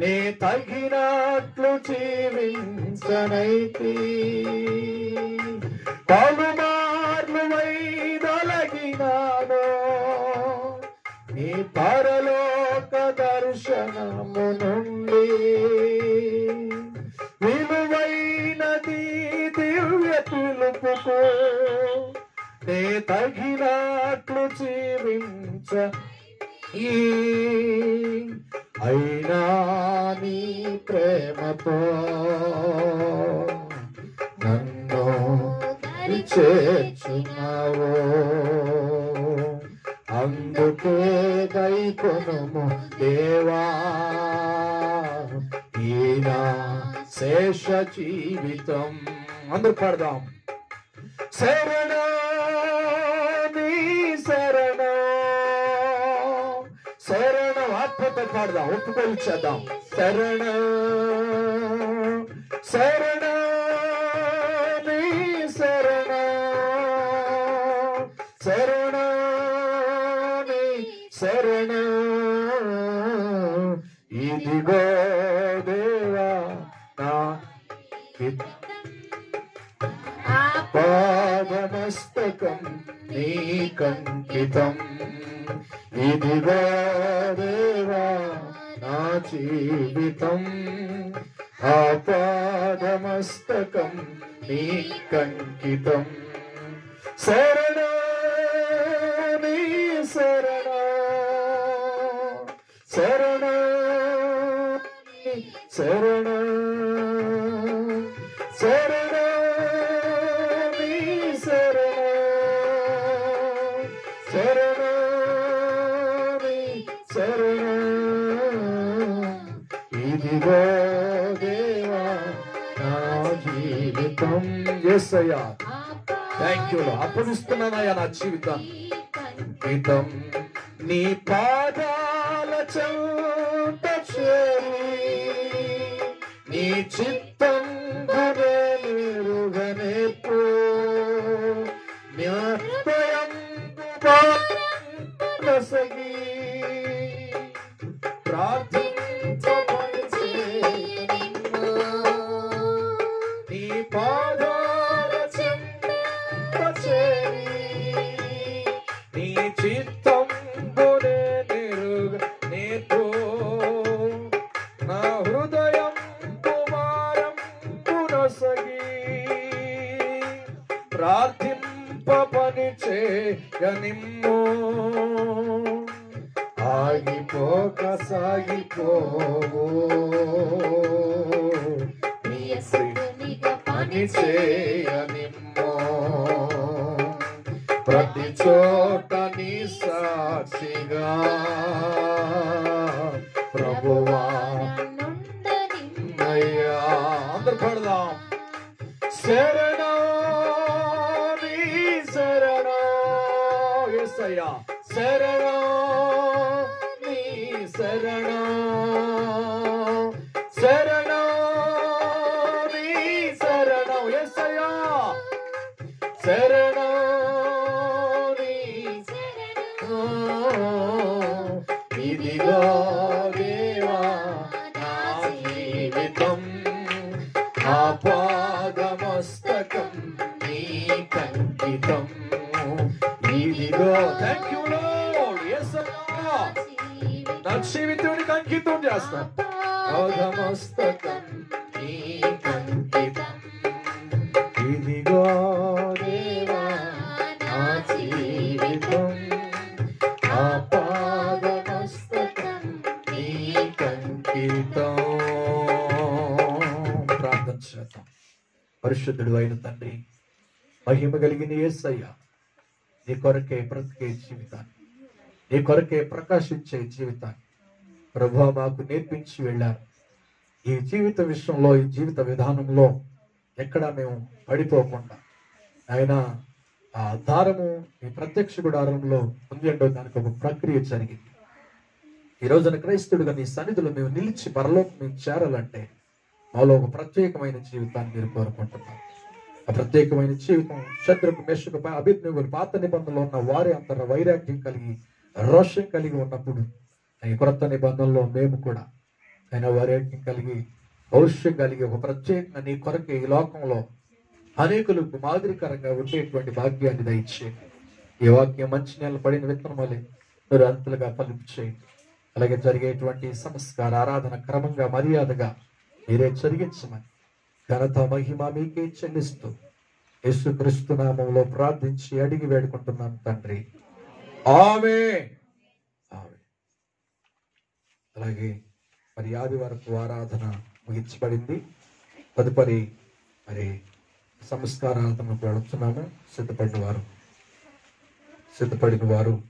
నే తగినట్లు జీవించనైతి. పలుమార్లు వైదొలగినాను నీ పరలోక దర్శనము నుండి, విలువైనది దివ్య పిలుపుకు నే తగినట్లు జీవించ. అయినా నీ ప్రేమతో నన్ను చేర్చున్నావు, అందుకే గైకొనుము దేవా ఈనా శేష జీవితం. అందరూ పాడదాం. శరణా నీ శరణా, శరణం ఆత్మతో పాడదాం, ఒప్పుకొని చేద్దాం. శరణ శరణ నీ శరణ, శరణ నీ శరణ. ఇదిగో దేవా నా పాదమస్తకం నీకంకితం. ఇదిగో దేవా నా జీవితం, ఆపాదమస్తకం నీకంకితం. శరణ నీ శరణ, శరణ శరణ శరణు నీ శరణు శరణు నీ శరణు ఇదిగో దేవా నా జీవితం. యేసయ్యా థ్యాంక్ యూ. అప్పగిస్తున్నానయ్యా నా జీవితం గీతం నీ పాదాల చెంత చేరి నీ చిత్తం గురెలుగనేపు న్యాయం నొసగి ప్రార్థించబడి నీ పాదాల చెంత చేరి నీ చిత్తం గురెలుగనేపు నా హృదయం కుమారం పునసగి ప్రార్థింపని చేయనిమ్ము ఆగిపోక సాగిపోవు పని చేయనిమ్ము ప్రతి చోట నీ సాక్షిగా ప్రభువా అయ్యా. అందరు పడదాం. శరణు నీ శరణు యేసయ్యా శరణు నీ శరణు శరణు నీ శరణు యేసయ్యా శరణు నీ శరణు ఇదిగో దేవా నా జీవితం ఆపాదమస్తకం నీ కంకితం ఇదిగో. Thank you Lord. యేసయ్యా నా జీవితానికి అంకితం చేస్తాను. ఆపాదమస్తకం నీ కంకితం ఇదిగో దేవా నా జీవితం ఆపాదమస్తకం నీ కంకితం. ప్రార్థన చేద్దాం. పరిశుద్ధుడు అయిన తండ్రి, మహిమ కలిగిన యేసయ్యా, నీ కొరకే బ్రతికే జీవితాన్ని, నీ కొరకే ప్రకాశించే జీవితాన్ని ప్రభువా మాకు నేర్పించి వెళ్ళారు. ఈ జీవిత విషయంలో, ఈ జీవిత విధానంలో ఎక్కడా మేము పడిపోకుండా ఆయన ఆ దారము ఈ ప్రత్యక్ష గుడారంలో పొందేండో దానికి ఒక ప్రక్రియ జరిగింది. ఈ రోజున క్రైస్తవుడిగా నీ సన్నిధిలో మేము నిలిచి పరలోకం మేము చేరాలంటే మాలో ఒక ప్రత్యేకమైన జీవితాన్ని మీరు కోరుకుంటున్నాం. ఆ ప్రత్యేకమైన జీవితం శత్రుకు మెషకు అభిజ్ఞులు పాత నిబంధనలో ఉన్న వారి అంతర వైరాగ్యం కలిగి రోషం కలిగి ఉన్నప్పుడు ఈ కొత్త నిబంధనలో మేము కూడా ఆయన వైరాగ్యం కలిగి భవిష్యం కలిగి ఒక ప్రత్యేకంగా నీ కొరకు ఈ లోకంలో అనేకులకు మాదిరికరంగా ఉండేటువంటి భాగ్యాన్ని దయచేయండి. ఈ వాక్యం మంచి నెల పడిన విత్తనం వలె మీరు అంతలుగా ఫలింపు చేయండి. అలాగే జరిగేటువంటి సంస్కార ఆరాధన క్రమంగా మర్యాదగా మీరే జరిగించమని ఘనత మహిమ మీకే చెల్లిస్తూ యేసుక్రీస్తు నామములో ప్రార్థించి అడిగి వేడుకుంటున్నాం తండ్రి. ఆమేన్. ఆమేన్. అలాగే మరి ఆదివారపు ఆరాధన ముగించబడింది. తదుపరి మరి సంస్కారాలను వెళుతున్నాము. సిద్ధపడిన వారు